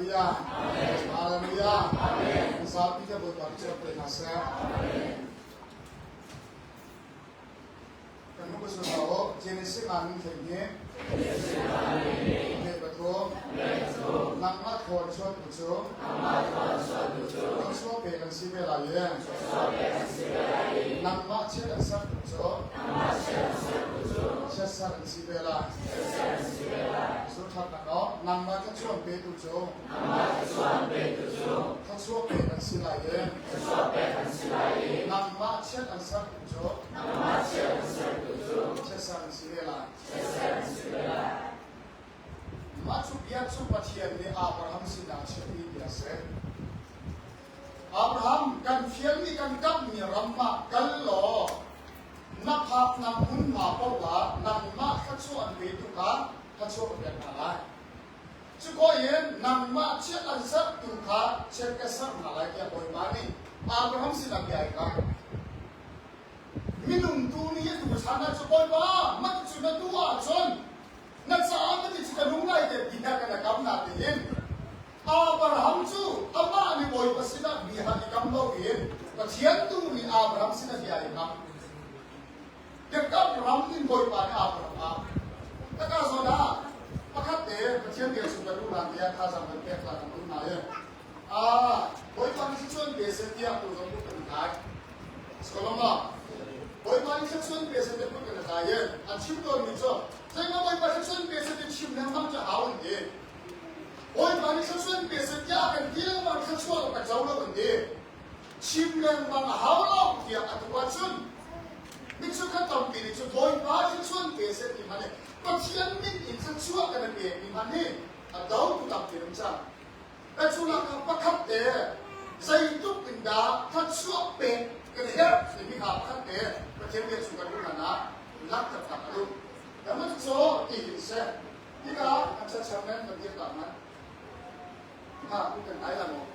Hallelujah. Hallelujah. Saat kita berbuat seperti nasihat. Kamu bersuara Genesis angin tinggi. Betul. Nama Tuhan suat betul. Nama suat beran si belaya. Nama cerita sah betul. Cerita si bela. Surat nak nama kecuali betul. Kecuali beran si laya. Nama cerita sah betul. Cerita si bela. Macam biasa macam ni Abraham sedang cerita biasa. Abraham kan firman kan kami ramah kalau nak hak nak pun mapawa nak mak kecuali betul kan kecuali betul. Sekolah nak mak cek ansar tu kan cek kesan malai yang boleh mani. Abraham sedang biasa. Minum tu ni tu sana sekolah mak sudah tua son. Nak sahaja kita rungai ke kita kena kamna tihin. Abraham tu, apa ni boy pasina biar dikamlau tihin. Kasihan tu ni Abraham sina biar dikam. Dekat Abraham ni boy pada Abraham. Takkan soda, pakat deh. Kasihan dia sudah rungai dia kasar berpek lah kamu naya. Boy pada sesuatu biasa dia tu tu kenal. Sekolah mah. Boy pada sesuatu biasa dia tu kenal ya. Ancim tu ni tu. Saya boy pada sesuatu biasa dia cium nama jauh ni. Boy pada sesuatu biasa dia akan dia mana sesuatu kat jauh lah ni. Cium nama jauh dia atau macam. Mixu kan tahu ni tu boy pada sesuatu biasa di mana. Pasien ni sesuatu kan dia di mana. Jauh tu tak dia macam. Kecuali apa kat dia. Saya itu pindah sesuatu pe. Kerja ni apa kat dia. Pasien dia suka tu mana. Lak tak tahu. Kamu so ini saya, kita macam cermin bagi kamu. Bukan ayah mo.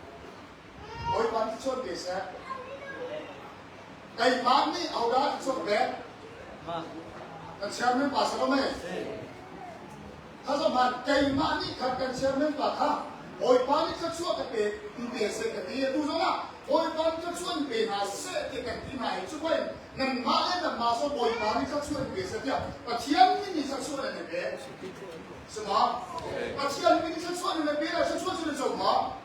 Boy pan so biasa. Kay mami awal so bed. Cermin pasal mo eh. Kalau man kay mami kan cermin pasal. Boy pan so bed biasa kerja tu sama. Boy pan so bed nasi kita kena itu pun. Nan malah nak masuk boy pani sesuatu biasa dia. Pasien ni sesuatu yang beda. Semua. Pasien ni sesuatu yang beda. Sesuatu yang sama.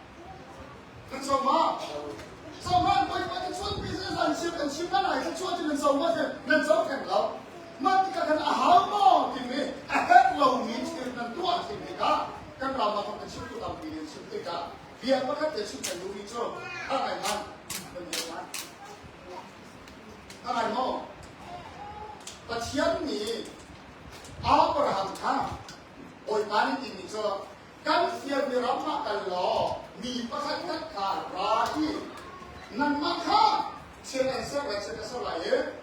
Sama. Sama boy pani sesuatu biasa. Ansip kan ada sesuatu yang sama je. Nan sama kan lau. Mati kan ahal mau kini. Ahal lau ni kan tua kini kan. Kan ramai orang ansip tu tak pilih ansip tu kan. Biar apa kan ansip kan dulu itu. Apa man? Benar. Apa mau? Pasien ni Abraham kan, oi pani ini tu kan dia ramah kalau ni pasal kan rahi, nang maka selesai selesai lagi,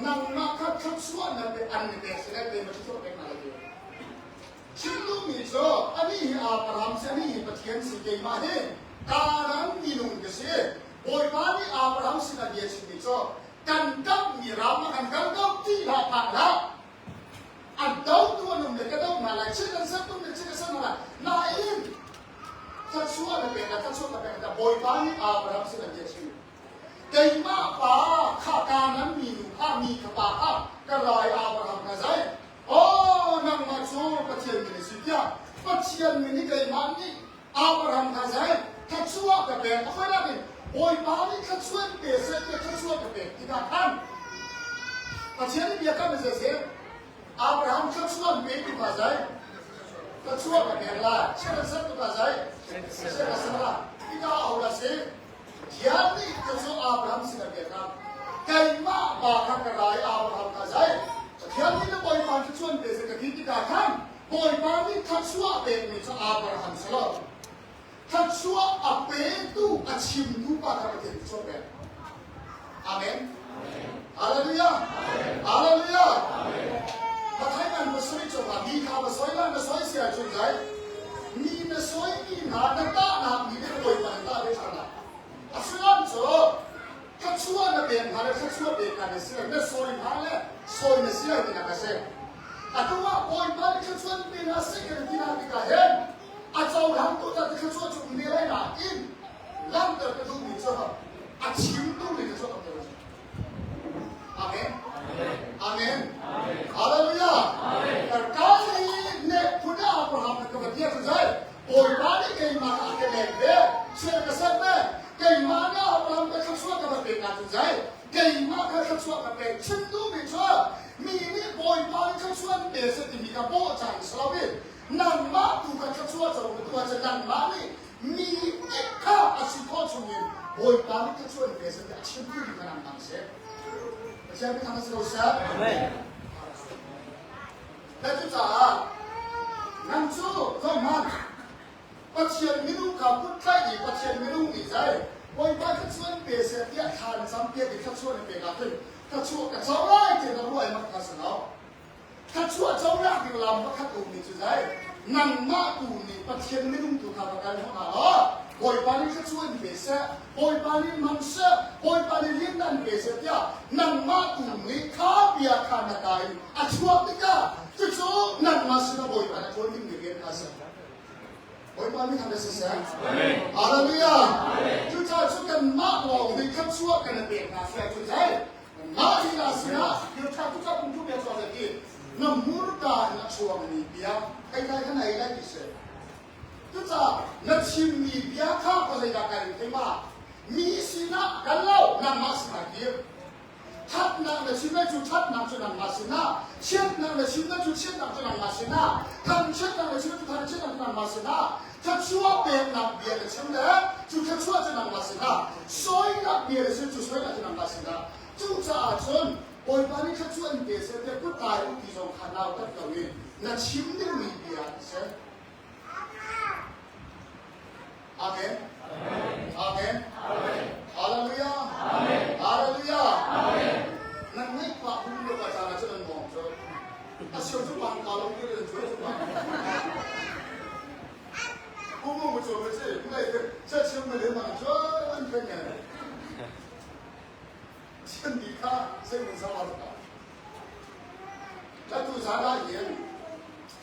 nang maka kesuan nabi ane selesai dia macam tu pernah lagi. Sebelum itu, ani Abraham sini pasien sikit mahir, karang minum kesih, oi pani Abraham sini dia sini tu. Kan kau ni ramah kan kau tidak malah. Adau tu anu mereka tu malah. Cerita satu cerita sana lain. Sesuatu beda beda. Boy pani Abraham sudah jadi. Kema apa katanan minum kami kepala kerai Abraham kazai. Oh nang macam kecil ini siapa? Kecil ini kema ni Abraham kazai. Sesuatu beda. Apa lagi? Boy pani kecuali biasa dia kecuali beda. Tidak kan? Pasien ni biarkan saja. Abraham kecuali beda pasal. Kecuali beda lah. Cerita satu pasal. Cerita salah. Kita awal sih. Dia ni kecuali Abraham sudah biarkan. Kema bahkan kerai Abraham pasal. Dia ni tu boy pani kecuali biasa kita kan? Boy pani kecuali beda ni Abraham selalu. Kecuali apa itu achieve lupa kalau kita coba. Amin. Haleluya. Haleluya. Makanya muslim coba di kalau soalan soal siapa juga. Ni soal ni nak ni dia boleh pandai sana. Asal tu kecuali nabi yang ada kecuali kan siapa. Ni soal ni siapa kita kasih. Atau apa boleh kecuali binasa kita tidak dikahir. Atau orang ตัวจะขึ้นช่วยจุดนี้เลยนะอินล่ำเติร์กระดูกมีเจ้าอาชิมตู้มีเจ้าตัวเดียวอาเมนอาเมนฮาเลลูยาแต่การนี้เนี่ยพุทธอับราฮัมกับเดียร์ใจโอ้ยบ้านนี้เก่งมากเก่งเลยเชื่อกษัตริย์เนี่ยเก่งมากอับราฮัมกับข้าช่วยกับเป็นงานใจเก่งมากข้าช่วยกับเป็นชิมตู้มีเจ้ามีนี่โอยบ้านข้าช่วยเป็นสติมีกับโบจังสลาวินั่งมาดูกันข้าช่วยจะรู้ตัวจะนั่งมานี่มีเอกข้าอาชีพคนชุมยินโอยบ้านข้าช่วยเป็นสติชิมตู้มีกันนั่งเสียใช่ไหมทำให้เราเสียแต่จุดจ้านั่งชู้ก็มันปัจจัยไม่รู้กับพุทธใครอีกปัจจัยไม่รู้อีกใจวันบ้านข้าช่วยเป็นเสียที่ทานซ้ำเพียงที่ข้าช่วยเป็นกันขึ้นข้าช่วยกับเจ้าไร่ที่เรารวยมากข้าสนองข้าช่วยเจ้าหน้าที่เราไม่ข้าตูมีจุดใจนั่งมาตูนี่ปัจจัยไม่รู้ถูกทำกันของเราโอยปานีข้าช่วยเป็นเสียโอยปานีมันเสียโอยปานีเลี้ยงนั่นเป็นเสียที่นั่งมาตูนี่ข้าเบียร์ขานาไกอาช่วยติกาจู่ๆนั่งมาสินะโอยปานีช่วยยิ่งเรียนข้าเสียโอยปานีทำได้เสียฮาเลลูยาจู่ๆช่วยกันมาลองนี่ข้าช่วยกันเป็นข้าเสียจู่ๆมาที่นาสินะเดี๋ยวข้าจู่ๆคุณทุกอย่างสอนเลยที่น้ำมูรตาหน้าช่วงนี้เบียร์ใครๆข้างในได้ดิเสียจุดจ้านักชิมมีเบียร์ข้าวอะไรกันใช่ไหมมีสินะกันเล่านำมาสินะเดียวทัดนางนักชิมนั่นจุดทัดนางจุดนำมาสินะเชี่ยนางนักชิมนั่นจุดเชี่ยนนางจุดนำมาสินะทันเชี่ยนนางนักชิมนั่นจุดทันเชี่ยนนางจุดนำมาสินะถ้าชั่วเป็นนางเบียร์นักชิมเนี่ยจุดถ้าชั่วจะนำมาสินะซอยนักเบียร์นักชิมจุดซอยนักจะนำมาสินะจุดจ้าจนโอยปานีถ้าชั่วเป็นเบียร์เสร็จเนี่ยก็ตายอุติจงขันเอาตั้งแต่วันนักชิมเนี่ยมีเบียร์เสร็จอาเมนอาเมนฮาเลลูยาฮาเลลูยานั่นไม่ปะคุณลูกอาจารย์จะนั่งมองเจออาชีพจุบังกาลงที่เรื่องช่วยจุบังกูมุ่งไปช่วยไม่ใช่ไม่ใช่เชื่อเชื่อไม่เลี้ยงมันช่วยมันเป็นไงเช่นดีค่ะเส้นมันสวัสดิ์แล้วดูสาระเย็น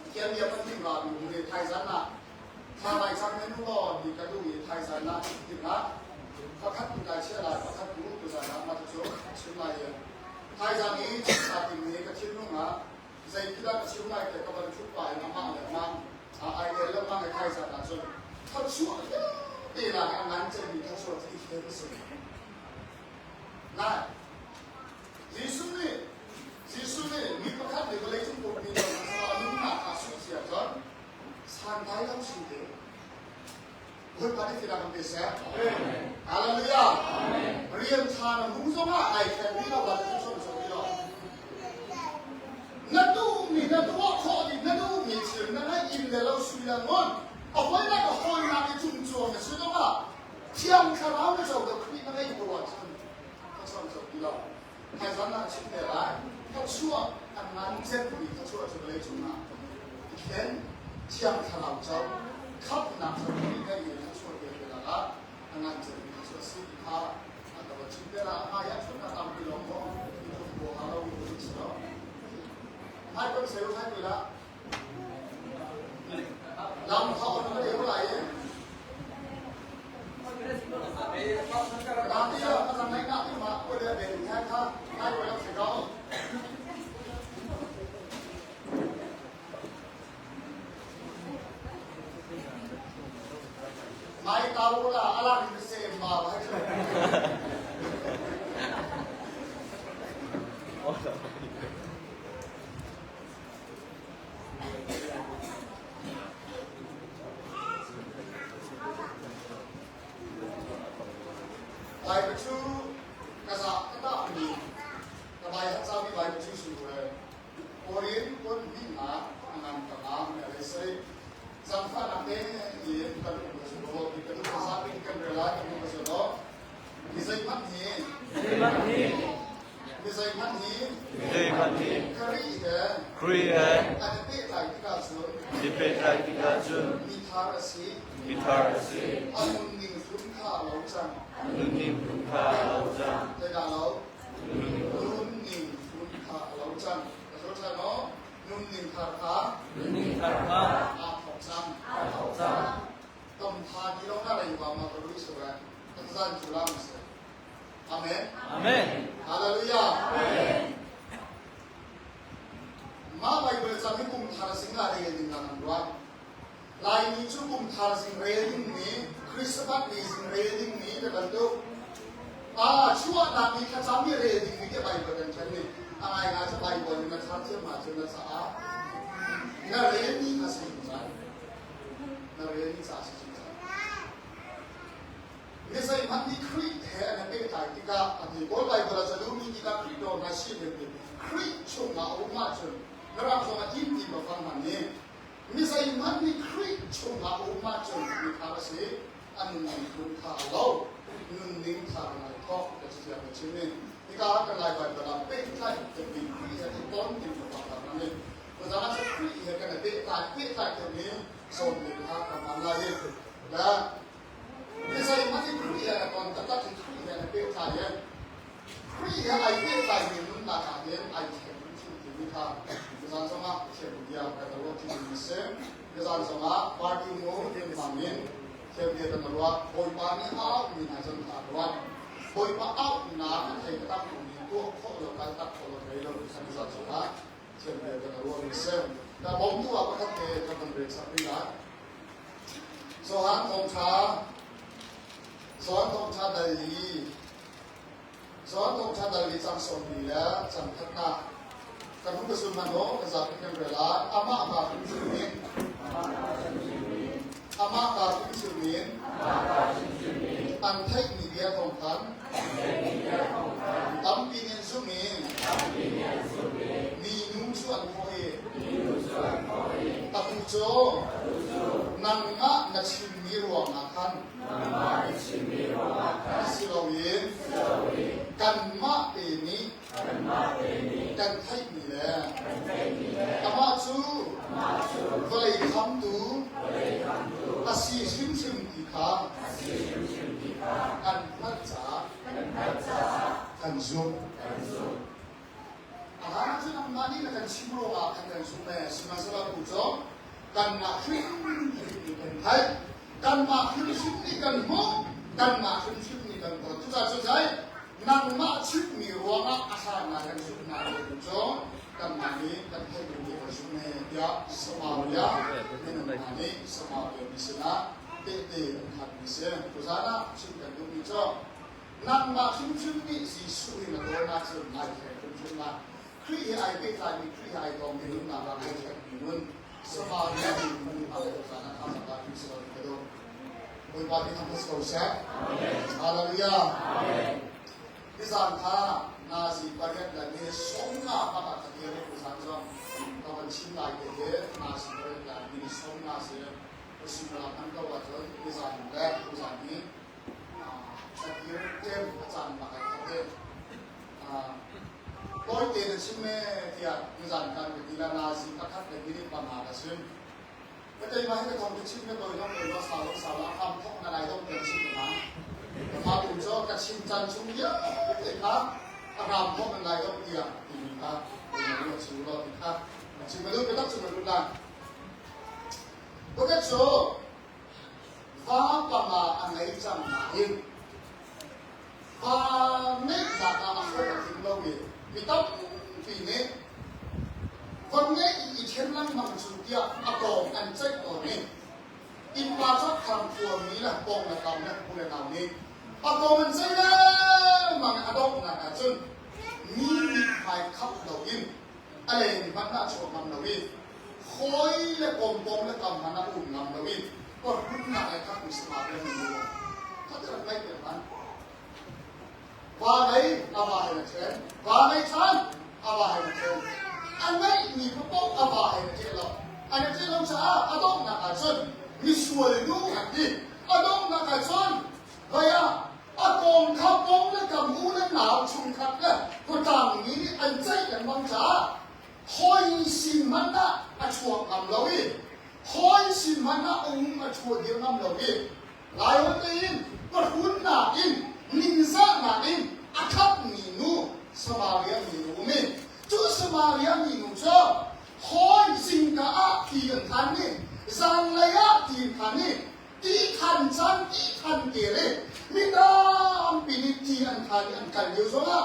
เขียนเรียบมันที่มาอยู่ในไทยสันนะถ้าไปสักเมนูก็ดีกระดูกไทยสันนะถึงนะเขาคัดตัวการเชื่ออะไรเขาคัดตัวตัวสารมาจะช่วยชื่ออะไรไทยสันนี้สาธิตนี้ก็ชื่อนุ่งนะใจคิดว่าชื่ออะไรแต่ก็บรรทุกไปน้ำมันเลยมันไอเดียเรื่องมันในไทยสันนะจนเขาช่วยดีละงานจะมีเขาช่วยที่เท่ที่สุดนะยิสุนี่มีประคับในกเลจุ่มปุ่นมีเราสอนนุ่งหนักอาสุเสียจนสันไทยเราสิ่งเดียวคนปฏิเสธกันเป็นแสบฮาเลลูยาเรียนทานมุ่งส่งมาไอ้แค่นี้เราจะช่วยช่วยเรานั่นดูมีนั่นดูว่าข้อดีนั่นดูมีเชื่อนั่นให้อินเดียเราสุริยันวันเอาไว้นั่นก็คอยนั่งจุ่มจ่อเนี่ยสุดว่าเที่ยงคราวนี้เราจะคุยนั่นให้ประวัติเขาช่วยช่วยเราให้สำนักชิมเดียร์เขาช่วยอันนั้นเจ็บดีเขาช่วยช่วยเลยจุ่มนะเห็นเที่ยงคราวเจ้าขับนำสมุนไพรเขาช่วยเดียร์ละอันนั้นจะมีช่วยสิ่งที่อันนั้นชิมเดียร์อายัดช่วยทำกิโลโม่ที่ถูกบอกเราอยู่ที่สุดให้คนเซลล์ให้ดีละเราเขาเอาเงินเท่าไหร่ตามที่เราทำให้นักที่มาคุยเรื่องเด็กแค่ค่ะให้ไว้เราเสร็จแล้วไม่ตาบุละอะไรที่เสพมาให้ช่วยไปประชุมกษัตริย์ก็ต้องมีกบายฮัตซาบิไปประชุมสุดเลยโอเรียนคนที่มาอันนั้นก็มาอะไรสิสังฆานักเตะยืนกันประชุมโลกที่กันภาษาเป็นกันเวลากันประชุมโลกมิใช่พันหีมิใช่พันหีครีเออันเป็นอะไรที่การสุนมิทาร์สีอันนิ่งสุนทาเหลาจังแต่ดาเรานุ่นนิ่งสุนทาเหลาจังแต่เขาจะเนาะนุ่นนิ่งทาร์อาถกจัง พาดีเราอะไรอยู่บ้างมาบริสุทธิ์กันตั้งใจจุฬามิสต์อาเมนอาเมนฮาเลลูยาอาเมนมาไบเบิลจะมีกุมทาร์สิงห์อะไรอย่างนี้กันด้วยลายนี้ชุกุมทาร์สิงห์เรดิ้งนี้คริสต์มาสนี้สิงห์เรดิ้งนี้แต่กันดูชั่วนาทีข้าจะมีเรดิ้งนี้ที่ไบเบิลกันใช่ไหมอะไรนะจะไบเบิลมันชัดเจนมาจนจะสะอาดนั่นเรดิ้งข้าสิ่งใจนั่นเรดิ้งข้าสิ่งใจไม่ใช่มันมีคริสต์แท้ในเป็นใจที่ก็อันนี้บอลไบเบิลจะรู้มีที่ก็คริสต์โดนมาชีพเป็นคริสต์ช่วงมาอุมาจนแล้วเราจะมาจิ้มจิ้มมาฟังมันนี่ไม่ใช่มันมีคริสต์ช่วงมาอุมาจนมีคาราศีอันนี้คุณข่าวเรานุ่นนิ่งข่าวอะไรก็จะเสียไปชิ้นนี้นี่ก็เป็นลายแบบเราเป็นใช่จะมีคริสต์ที่ต้นจิ้มมาฟังมันนี่เพราะฉะนั้นคริสต์เห็นกันในเป็นใจตรงนี้ส่งถึงทางกับมันเลยและไม่ใช่มันที่คริสต์ตอนจะตัดสินคริสต์ในเป็นใจเนี่ยคริสต์ไอ้เป็นใจมีนุ่นหนักเย็นไอ้เข็มชิ้นที่มีค่าKesan sama kemudian kata Allah di Indonesia, kesan sama parti umum yang dibangun, kemudian keluar boypani out minasan karuan, boypa out minasan saya kata ini tu kalau kata kalau saya kesan sama kemudian keluar Indonesia, dan bom tu apa kata kesan mereka pilih, soal tongcha dari jangson dia jang kena kan hukum sunmano kezakin yang bela ama kunsumin antek media tongkan tampingin sumin minum suan koi takujo nangma nachimi ruang akan silawin kanma iniกันไทยมีแล้วอามาจูก็เลยทำดูอาศัยชิมดีค่ะกันพัดจ่ากันซุ่มอาหารที่นำมานี่นะกันชิมโรอากันซุ่มแม่สิมาสลับกุจงกันมาขึ้นกันไทยกันมาขึ้นชิมนี่กันมุกกันมาขึ้นชิมนี่กันตัวจุดใจนั่งมาชิดมีรัวงอาหารมากันสุดนาเรื่องจงกันมานี้กันให้ดูดีกันสุดเนี่ยยาสมาร์ยานี่นั่นมานี้สมาร์ยมิสนาเตะขัดมิเซนกุศลชิดกันดูดีจงนั่งมาชิมนี่สิสุรินทร์โดนนักสุดนายแข่งชิมมาคลีไอเปตามีคลีไอตองมีนุ่นนาไอแข่งมีนุ่นสมาร์ยามีนุ่นอะไรกุศลทำมาที่สุดกระโดดโดยบาลีทำให้สกอร์เซฟฮาเลลูยาKesan tha nasi paket lagi somna pada kiri kesan jom kawan cinta ke nasi paket lagi somna se kesimpulan kawan jom kesan ber kesan ni kiri kem kesan pakai kiri koi kiri cime tiap kesan kan ketika nasi paket lagi ni panasin kita ibarat kalau cime kau yang kita salah kam tok nalai tok cime manaมาดูจอกับชิมจันชุมเยอะเลยครับอารามพบอะไรก็เกี่ยวดีครับเป็นเรื่องชิวรอดครับชิมมาดูไปต้องชิมมาดูกันโอเคโชว์ฟ้าประมาอันไหนจำมาเองฟ้าไม่จากการมาเข้ากับทิ้งเราเองมีต้องปีนี้คนนี้อีเช่นนั้นมันชุดเดียวอากงอันเจ๊ตัวนี้อินมาชอบทำตัวนี้แหละปองในกรรมเนี่ยผู้ในกรรมนี้อากงมันใช่แล้วมันอดอกนะจนมีใครขับเราอินอะไรมันน่าชอบมันเราอินคอยและปมและกรรมมันน่าอุ่นนำเราอินก็รุ่นหน้าไอ้ข้ามีสมาธิมันดูถ้าจะไม่เป็นมันว่าไงอะไรนะเช่นว่าไงฉันอะไรนะเช่นอันไหนมีพระปกอะไรนะเช่นเราอันนี้เช่นเราจะอดอกนะจนมีส่วนรู้อย่างนี้อดอกนะจนเฮ้ยอากงขับปงและกับมูและหนาวชุมขัดเนี่ยก็ต่างนี้อันใจกันบางจ้าคอยสิมันนะอัชวงนำเราอีคอยสิมันนะองค์อัชวงเดียวนำเราอีหลายวันอินก็หุ่นหนาอินนินซ่าหนาอินอาคับมีนูสมาเรียมีนูมีจูสมาเรียมีนูเจ้าคอยสิงกะอาทีกันทันนี่สังเลยอาทีกันนี่ที่ทัน จันที่ทันเกเรมีน้ำปีนิจีอันทันอันกันเดียวโซล่า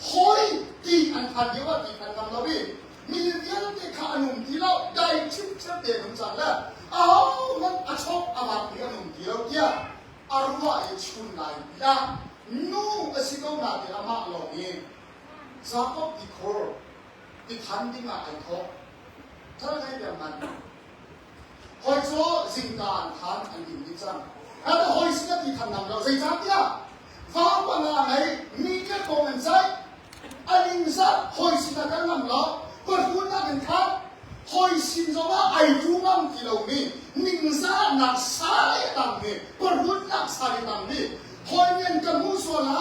หอยตีอันทันเดียวว่าตีทันกำลังวิมีเรื่องที่ขานุ่มที่เราได้ชิมเชื่อเดียนจังแล้วเอามันอชอบอามาเพียนุ่มที่เราเกี่ยอารมณ์ไอชุนไหนยานู่นสิ่งที่เราที่อามาเราเองสาวก็อีกคนที่ทันที่มาไอทอกถ้าใครแบบนั้นหอยโซ่สิ่งการทานอันยิ่งที่จังแล้วหอยสิ่งที่ทำนำเราใส่จังเนี่ยฟ้าปัญหาไหนมีแค่โกงเงินใช้อันยิ่งสักหอยสิ่งที่กันนำเราเปิดหุ่นนักกันครับหอยสิ่งที่ว่าไอ้ผู้มั่งที่เรามีนิ่งซาหนักสายต่างนี้เปิดหุ่นนักสายต่างนี้หอยเงินกับมูส่วนไร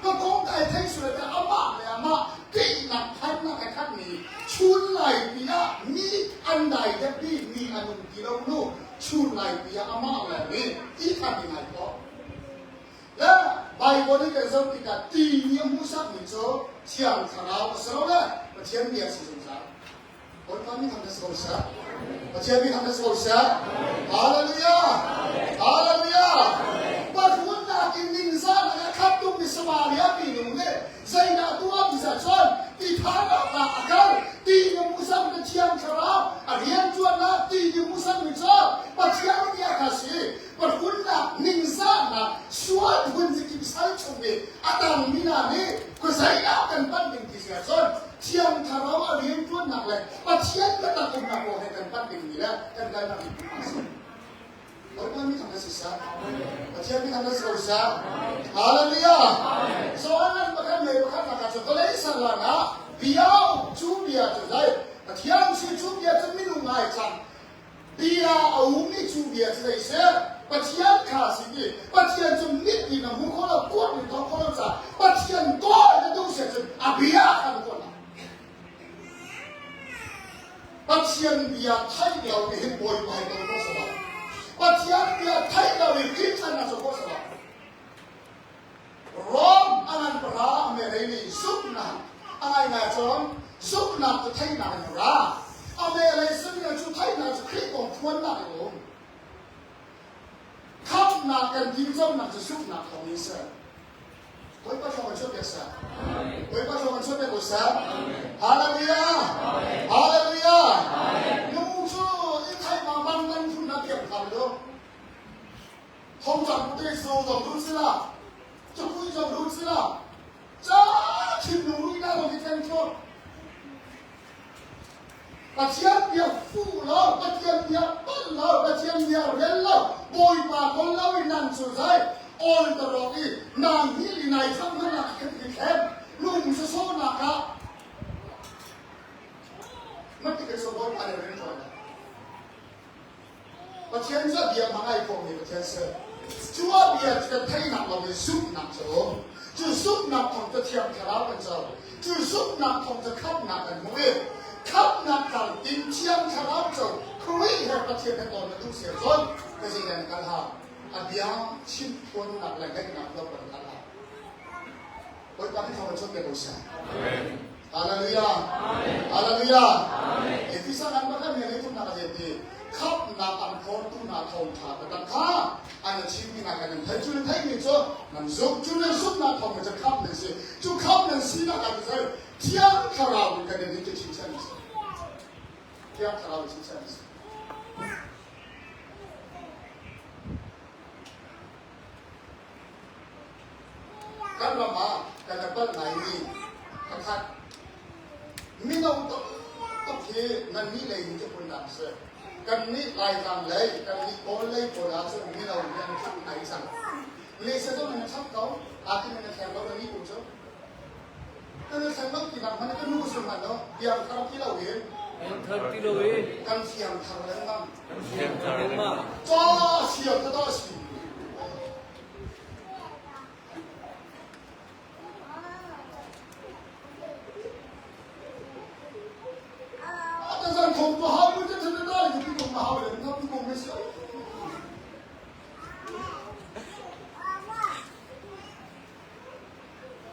ก็คงได้ทั้งส่วนแต่อาบ้าเลยอามาที่หนักพันนักขัดนี้ชุนไหลปียะมีอันใดจะดีมีอันหนึ่งที่เรารู้ชุนไหลปียะอามาอะไรนี่ที่ทำยังไงก็และใบบนี้ก็จะติดกับตีนี้มุสักมิโซเชียงขาวสโลเลยมาเชียงเบียร์สิสงสารคนทำนี่ทำได้สงสารมาเชียงนี่ทำได้สงสารฮาเลลูยาฮาเลลูยาบัดวันนักอินดินซานะครับตุ้มมิสมาเรียปีนึงเนี่ยใจน่าตัวมิสชนที่ทางเราตากกันที่ยมุสันเป็นเชียงขาวเรียนจวนนะที่ยมุสันมิโซปัจจัยนี้ก็สิบัดวันนักนินซานะชวนคนที่กินสายชมเบอาตามมินานี่ก็ใจน่ากันปั้นเป็นที่เสียชนเชียงขาวเรียนจวนนักเลยปัจจัยก็ต้องเป็นนักโมให้กันปั้นเป็นนี่แหละกันได้มาเป็นภาษาเราไม่ทำได้ศึกษาประเทศไม่ทำได้ศึกษาฮาเลลูยาสวรรค์ประการเลยประการนักการก็เลยสั่งละนะเบียร์จูเบียร์จะได้ประเทศที่จูเบียร์จะไม่รู้ง่ายจังเบียร์เอาไม่จูเบียร์จะได้เสียประเทศข้าสิ่งนี้ประเทศจะนิดดีนะมุขเรากดมันต้องคนละจ้ะประเทศก็จะต้องเสียจนอาเบียร์กันคนละประเทศเบียร์ไทยเราเห็นบ่อยไปตรงนั้นสบายปัจจัยเดียวไทยเราเรียนคิดฉันนะสมมติว่าร้องอันนั้นพระเมรินีสุขนักอะไรนะจอมสุขนักจะไทยนักอยู่ละอเมริซึ่งจะไทยนักจะคลิกของทวนนักอยู่ขับนักกันยิ่งจ้องนักจะสุขนักของนี้เสียไว้ประชาชนช่วยเด็กเสียไว้ประชาชนช่วยเด็กเสียฮาเลลูยาฮาเลลูยานุ่งชูไทยมาบังกันทุนนักเก็บทำด้วย通常不对时候总都知道，就不一种都知道，这去努力那种的天说，把钱别富了，把钱别笨了，把钱别人了，不会把คนเราอีนั่นสุดท้ายอ่อนตลอดอีนางนี่ลีนายทั้งนั้นนักแข็งนุ่มโซ่นักอะมันที่เป็นสมบูรณ์อะไรเรื่องอะไรประเทศจะเบียร์มาไอ้พวกนี้ประเทศเสือชัวเบียร์จะไทยนักเราเป็นซุปนักโจจะซุปนักของจะเทียมขาวกันโจจะซุปนักของจะขับนักกันมวยขับนักกันอินเทียมขาวโจคุยให้ประเทศเป็นตอนนั้นเสียจนก็จะยังกันหาอาเบียร์ชิมคนนักแรงได้นักเราเป็นกันหาโดยการที่เขาเป็นชนเป็นผู้ชายฮาเลลูยาฮาเลลูยาเอฟิสันนั้นก็มีอะไรทุกนักเรียนดีขับนักอันโคตรตุนาทองขาแต่กันข้าอันชิมนักกันไทยจุลไทยนี่จ้ะนั่นซุปจุลซุปนักทองมันจะขับนั่นสิจุขับนั่นสินักกันจะเที่ยงคาราวกันนี่จะชิมเส้นสิเที่ยงคาราวชิมเส้นสิกันละมากันจะเป็นไหนนี่กันทัดมีน้องต้องเทนั่นนี่เลยจะเป็นดังเสือกันนี่ลายทางเลยกันนี่โกเลยโกราซึ่งมีเราเนี่ยมันชักไหนสั่งเลยเสียต้องมันชักเขาอาที่มันแข่งเราเนี่ยกูเจ้ากันแข่งเรากี่นัดมันก็รู้สึกมันเนาะเดี๋ยวคราวที่เราเห็นกันเสียงทางเรื่องมั่งจ้าเสียงก็ต้องสิคงตัวเขาไม่จะทำได้ที่คงมาเอาเลยนะที่คงไม่เสีย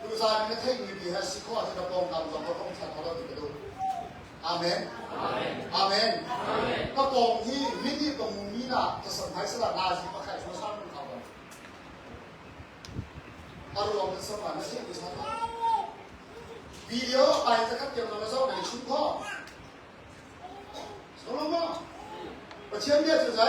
ดูสารนี่เทคนิคที่ให้สิข้อที่เราต้องทำเราต้องทำเราต้องดูอาเมนอาเมนก็ตรงที่มินิตรงนี้นะจะสมัยสละนาสิมาใครช่วยสร้างมันเขา ารมณ์สมานเสียงดิฉันวิดีโอไปจะคัดเกี่ยวกับเราในชุดพ่อสมมติว่าประเทศเดียวจะใช้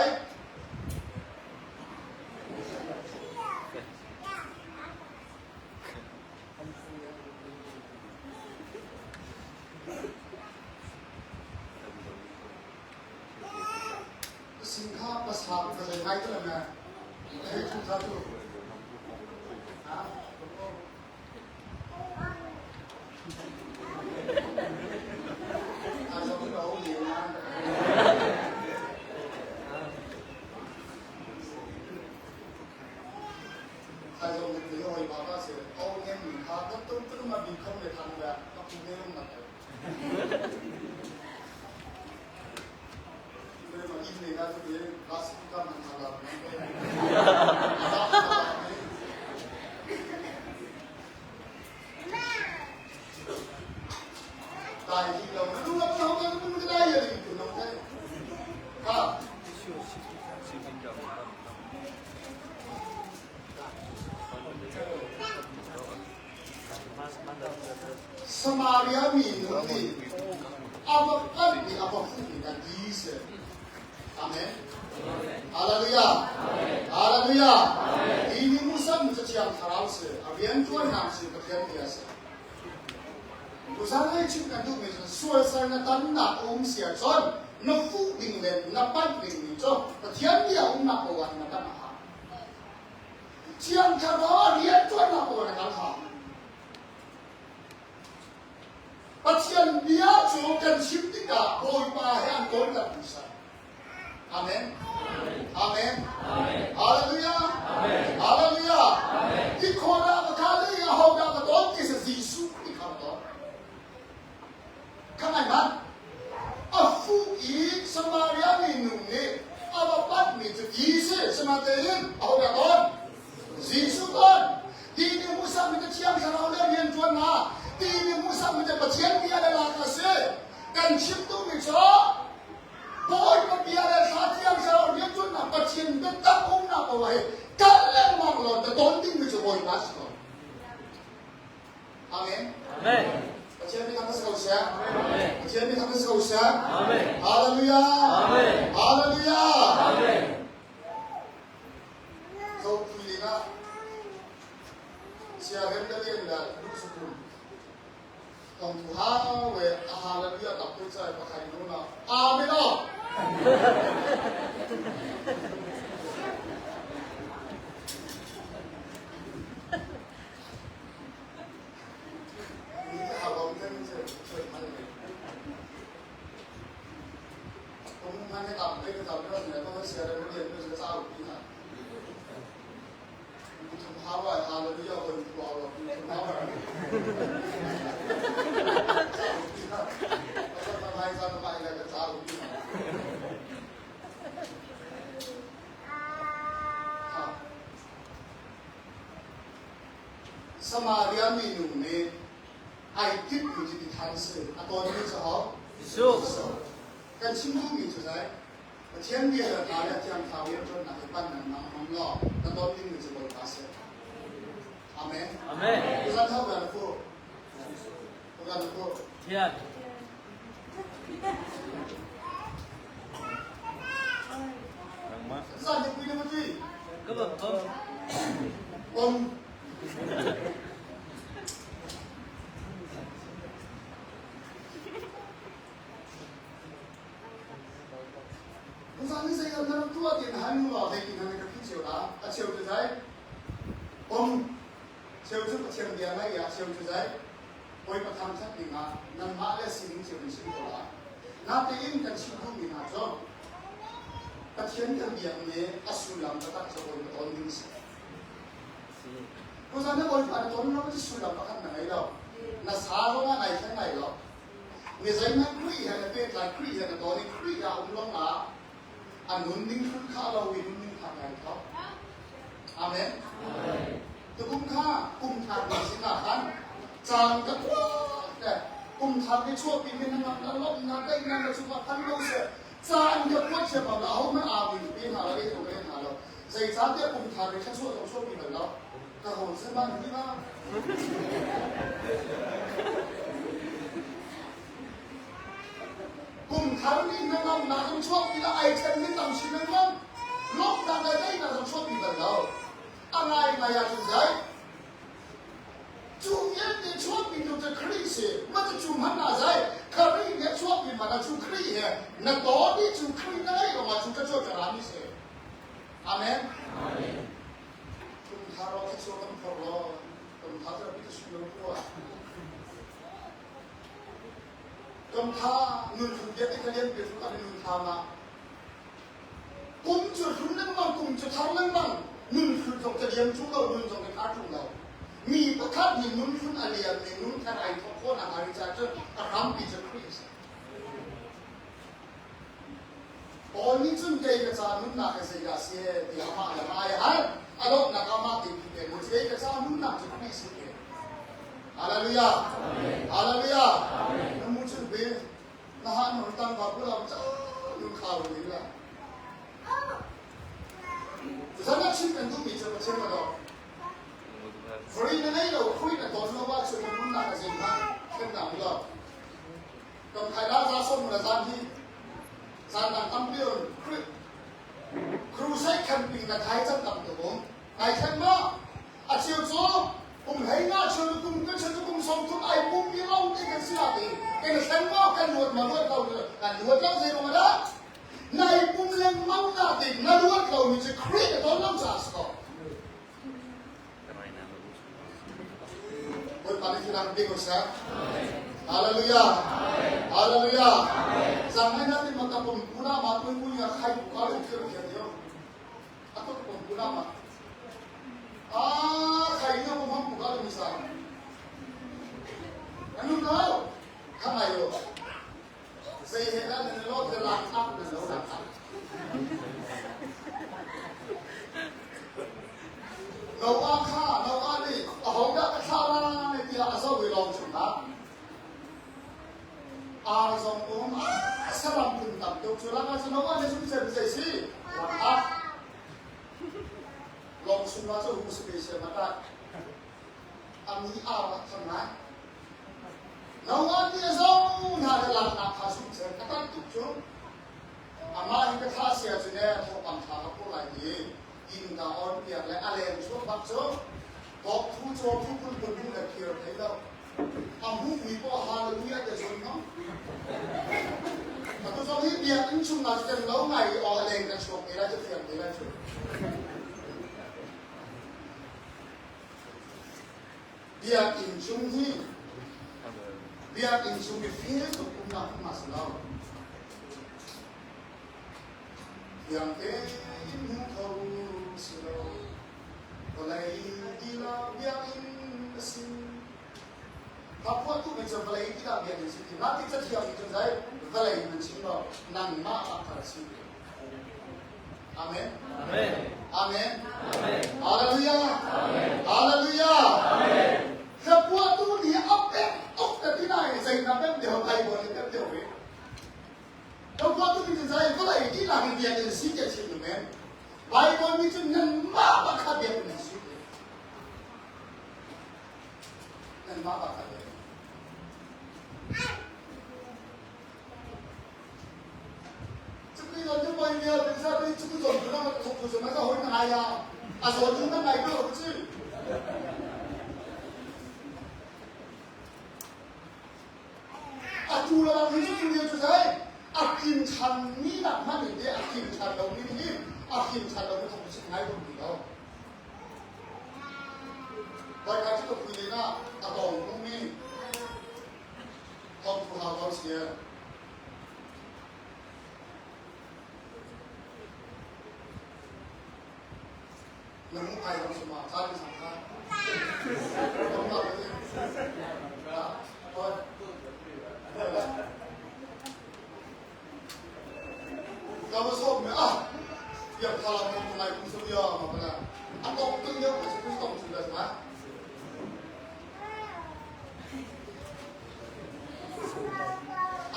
สินค้าประสาทภาษาไทยก็เลยนะให้ทุกท่านดูสมาเรียมีหนุ่มนี่เอามาปั้นนี่เอามาพูดกันดีเสียอาเมนฮาเลลูยาฮาเลลูยาอีนี่มุสลิมจะเชื่อมทาราวเสียอาเวียนจวนนามเสียกับเทียนเดียเสียผู้ชายให้ชิมกันทุกเมื่อส่วนสารตันนักองเสียจนนับฟูดิ่งเล่นนับปั้นดิ่งนี่จนกับเทียนเดียองนับวันนับตั้งหาเชื่อมทาราวเรียนจวนนับวันนับหาปัจจัยเดียวจูกันชิมติกาโอยมาให้อันโกนกับผู้ชายอาเมนอาเมนฮาเลลูยาฮาเลลูยาที่โคราบคาเลยอาหอบกับตัวที่จะยิสุที่คำตัวข้างในนั้นอาฟูอีสมาเรียมีหนุ่มนี่อาบปัดมีจะยิสุสมาเตยินอาหอบกับตัวยิสุตัวที่นี่มุสลิมจะเชื่อมสารเอาเรียนจวนมาที่นี่มุสลิมจะประเทศนี้อะไรล่ะก็เสียกันชิมตุ้มิจ้าพอยกับเบียร์สาธิตเราเรียนจนนับประเทศเป็นตั้งองค์นับเอาไว้กันเล่นมากเลยแต่ตอนที่มิจะบอยมาสก์อาเมนอาเมนประเทศนี้ทำให้เขาเสียประเทศนี้ทำให้เขาเสียอาเมนฮาเลลูยาอาเมนฮาเลลูยาอาเมนเขาคุยนะเสียเห็นได้เรียนได้ลูกสกุลต้องถูกหาเวอาหารและเลือดตับด้วยใจประคายนู้นนะอาไม่ได้นี่จะหาว่าไม่ใช่ช่วยมันเลยผมมันให้ตับได้ก็ตับเรื่องเนี่ยต้องเสียได้ไม่เรียนด้วยเจ้าปีน่ะคุณทำหาว่าอาหารและเลือดคนรอเราคุณทำหาว่าสมาเรียมีหนุ่มนี่ไอคิดอยู่ที่ทันเสือตัวนี้จะหอบสู้กันชิมดูมีจุดไหนเช่นเดียวกับการที่ทำข่าวเรื่องจนหนักปั้นหนังน้องล้อแต่ตัวนี้มีจุดบริการเสืออาเมนอาเมนผู้ชายเท่ากันพูดผู้ชายพูดเทียนสั่งจะคุยกันมั้ยก็แบบผมผู้ชายนี่ใส่กันนั้นตัวที่หันมาได้กินอะไรกับพี่เชียวละเชียวจะใช้ผมเชียวจะเชียวเดียวไม่อยากเชียวจะใช้โอยประทำชัดดีมานั่นมาเลสิ่งเชียวสิ่งตัวละน่าจะยิ่งกันชิวมีน่าจ้องประเทศกันเดียวนี้อสุลัมจะตัดจะโอยตอนนี้สิผู้ชายนี่โอยผ่านตอนนั้นจะสุลัมประกันไหนเราน่าสาวว่าไหนแค่ไหนเรามีใจนักครีให้เป็นใจครีให้ตอนนี้ครียาวลงมาอันนู้นนิ่งคุณค่าเราวินนิ่งทำไงครับอาเมนแต่คุ้มค่าคุ้มทางมีสินค้าทันจางกับว่าแต่คุ้มทางในช่วงปีนี้นั้นแล้วลบงานได้งานในช่วงพันโลเสียจางกับว่าเชื่อมาเราไม่อาวินปีหาเราได้ตรงนี้หาเราใส่จานเดียวคุ้มทางในช่วงปีนั้นแล้ว กระโหนเส้นบ้านที่บ้านกลุ่มทางนี้นั่งนั่งนั่งชอบที่ละไอเทมนี่ตั้งชิ้นนั่งนั่งลบดังได้นั่งชอบที่แบบเราอะไรมาอยากจะใจจูเย็นเนี่ยชอบที่ดูจะครีสิมันจะจูมันน่าใจคารีเนี่ยชอบที่มันจูครีเนี่ยนั่นตอนนี้จูครีได้ก็มาจูจะชอบจะร้านนี้เสียอาเมนกลุ่มทางเราที่ชอบกันพอเรากลุ่มทางเราที่ชอบกันพอกำท่าเงินทุนเยอะที่เขาเรียนเป็นสุขภาพเงินทามากุมจุดทุนเล่นมันกุมจุดทำเล่นมันเงินทุนจงจะเลี้ยงชุกเราเงินจงเป็นอาชุกเรามีประคับมีเงินทุนอะไรมีเงินอะไรทุกคนอะไรจะจะรำปีจะคริสตอนนี้จุนเกย์กระจายนุ่นนักเสียเสียที่อามาอย่างไรฮะอารมณ์นักอามาติดเป็นมุสลิมกระจายนุ่นนักจะคริสเกย์ฮาเลลูยาฮาเลลูยาน้ำมุสลิมนะฮะหนุนตั้งกับพวกเราจะนุ่งขาวนี่แหละสำนักชิมกันทุกมีจะมาเชื่อมาดอกฟรีนั่นเองเราคุยกันตอนเราว่าช่วยนุ่นนักเสียงมันเป็นหนังเราตอนใครได้จะส่งมาตามที่สารตั้งเรื่องครูใช้แคมปิ้งกับไทยจังตั้งตัวผมไทยแค่มาอาชีพโซ่ผมให้งานช่วยผมก็ช่วยผมส่งทุนไอ้ผมมีเราเองเสียดีเองแค่มากันนวดมาด้วยเรากันนวดเราเสียลงมาได้ในผมเลี้ยงมั่งนาดีนนวดเรามีจะครีตตอนน้ำจ่าสก็โอ้ยปาริฟินันดีกว่าสักฮาเลลูยาฮาเลลูยาสังเกตนั่นที่มันกับผมพูน่ามาตัวผู้ยังใครบุกเข้าไปเชื่อเดียวอัตโตผมพูน่ามาใครเนี่ยผมบุกเข้าไปมิสัยอันนู้นเนาะข้างในโลเสียเหตุนั้นในโลกจะหลังทับในโลกหลังทับเราว่าข้าเราว่านี่เอาของดักข้าวนั่นในที่อาศัยลองชุนนะอาสมองสลับถึงตับตัวชุลาสนว่าในสุดเสียใจสิว่าลองชุนว่าจะหูสเปเชียลมาได้อันนี้อาทำไมเราว่าที่เราหน้าหลังนักภาษาเสียงกันตุกจุอามาเห็นกระทาเสียจุเนี่ยพอปัญหาผู้ไรนี้อินดาออนเปียและอะไรช่วงบักโจบอกผู้โจผู้คนคนผู้เด็กเกี่ยวกับเราทำผู้มีก็ฮาเลลูยาจะชนเนาะแต่ตัวเราที่เบียร์ตั้งชุมมาจะเราไม่ออกอะไรกันชมเอราจะเสียงเอราชนเบียร์อินชุมที่เบียร์อินชุมที่ฟิลต์คุณนักมาสลาวyang kau selalu balai di labiang mesin. Apa tu macam balai di labiang mesin? Nanti terjadi itu saya balai mesin lo nang mak akar sih. Amin. Amin. Amin. Haleluya. Haleluya. Sebuah tu dia apa? Tapi naik saya nampak dia baik boleh dia boleh. Kalau waktu itu saya kalau ini lagi dia yang sikit sikit men, baik orang itu nama bakal dia punya sikit, nama bakal dia. Seperti orang main dia, misalnya itu tu orang tu macam orang kaya, asal orang naik tu betul. Aku orang itu dia tu saya. อาคิมชันนี่หนักมากอย่างนี้อาคิมชันเรานี่อาคิมชันเราไม่ทำสิ่งไหนก็ดีแล้วบางครั้งที่เราคุยนะตะกองตรงนี้ต้องพูดหาเราเสียหนังไทยเราสมาชาติสังฆาต้องมาเลยนะตอนKalau soalnya yang kalau mau naik musuhnya apa nak? Atau tengok masih kustom sudah semua.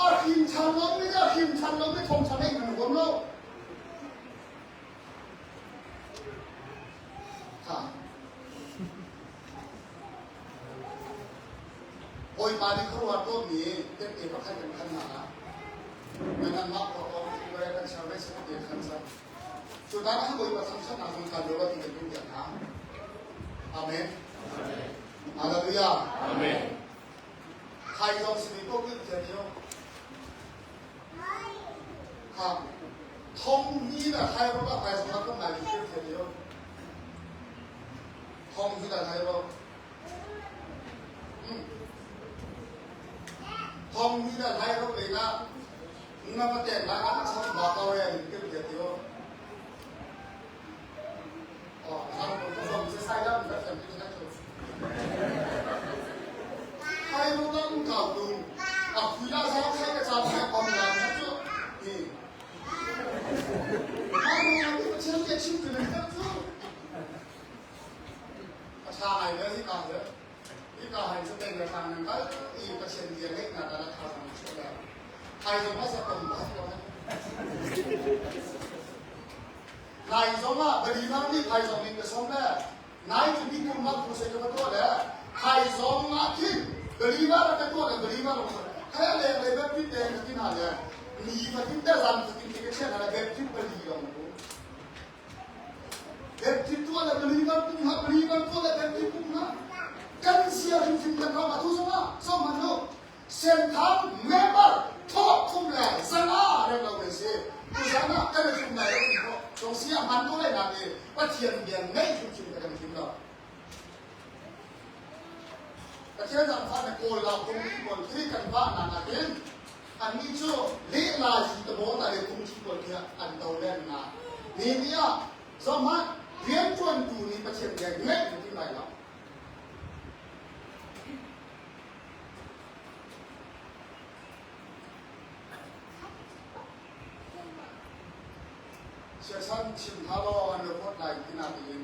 Akhim calon ni thong sampai dengan gomlo. Ha. อยมาในครัวตัวนี้เต็มเต็มก็ใครเป็นขนาดไม่นั้นมักพอที่เราได้ชาวไม่ใช่เด็กขันสักสุดท้ายให้โอยมาทำชั้นอาสมการเรียกว่าที่เป็นอย่างนั้นอาเมนอาเลลูยาอาเมนใครยอมสิ่งพวกนี้เดียวครับทงนี้นะใครรู้ว่าใครสำคัญตรงไหนที่เดียวทงที่ไหนใครรู้ทองมีแต่ไทยเขาเลยนะนั่นมาแต่งร้านชอบบอกเราเองก็เป็นเดียวอ๋อทางผมก็จะใส่แล้วมันก็จะเป็นนักจุดใครรู้ต้องเก่าดูอ่ะคุยได้ใช่ใครก็จะใช้ความงามนักจุดนี่ถ้าเราที่มันเชื่อมชิมกันเลยนักจุดประชาชนเลยที่ก่อนเลยที่ก่อนจะเป็นในทางนั้นก็อีกประเทศเดียวเล็กนะแต่ละทางมันช่วยแล้วใครจะมาสกัดบ้านเราไหมนายสมะบริมาที่ใครสมิงจะสมแล้วนายจะมีคุณมาคุยกันตัวแล้วใครสมะที่บริมาเป็นตัวแล้วบริมาลงมาใครอะไรอะไรแบบที่เดินที่นั่นเลยมีมาที่เดินตามที่ที่เช่นอะไรแบบที่บริมาลงมาแบบที่ตัวแล้วบริมาปุ่มฮะบริมาตัวแล้วแบบที่ปุ่มฮะกันเสียจริงๆกันเรามาทุกสมัยสมัยนู้นเส้นทางเมเบอร์ทอดทุ่มแหล่สนาเรื่องเราเป็นสิทุกสมัยกันเป็นทุ่มแหล่ก็มีพอตรงเสียมันก็เลยนั่นเองว่าเทียนเบียนไม่ทุ่มจริงกันจริงเราแต่เชื่อจำฟังในโกลเราคงมีคนที่กันบ้านนั่นเองอันนี้ชั่วเลี้ยลาจีตะโมนอะไรคงที่คนที่อันเตาเล่นนะนี่เนี่ยสมัยเรียนจนดูนี่ประเทศใหญ่ไม่ถึงที่ไหนหรอกเชื่อฉันชิมทารออันเดียวกันได้ที่น่าจะยิน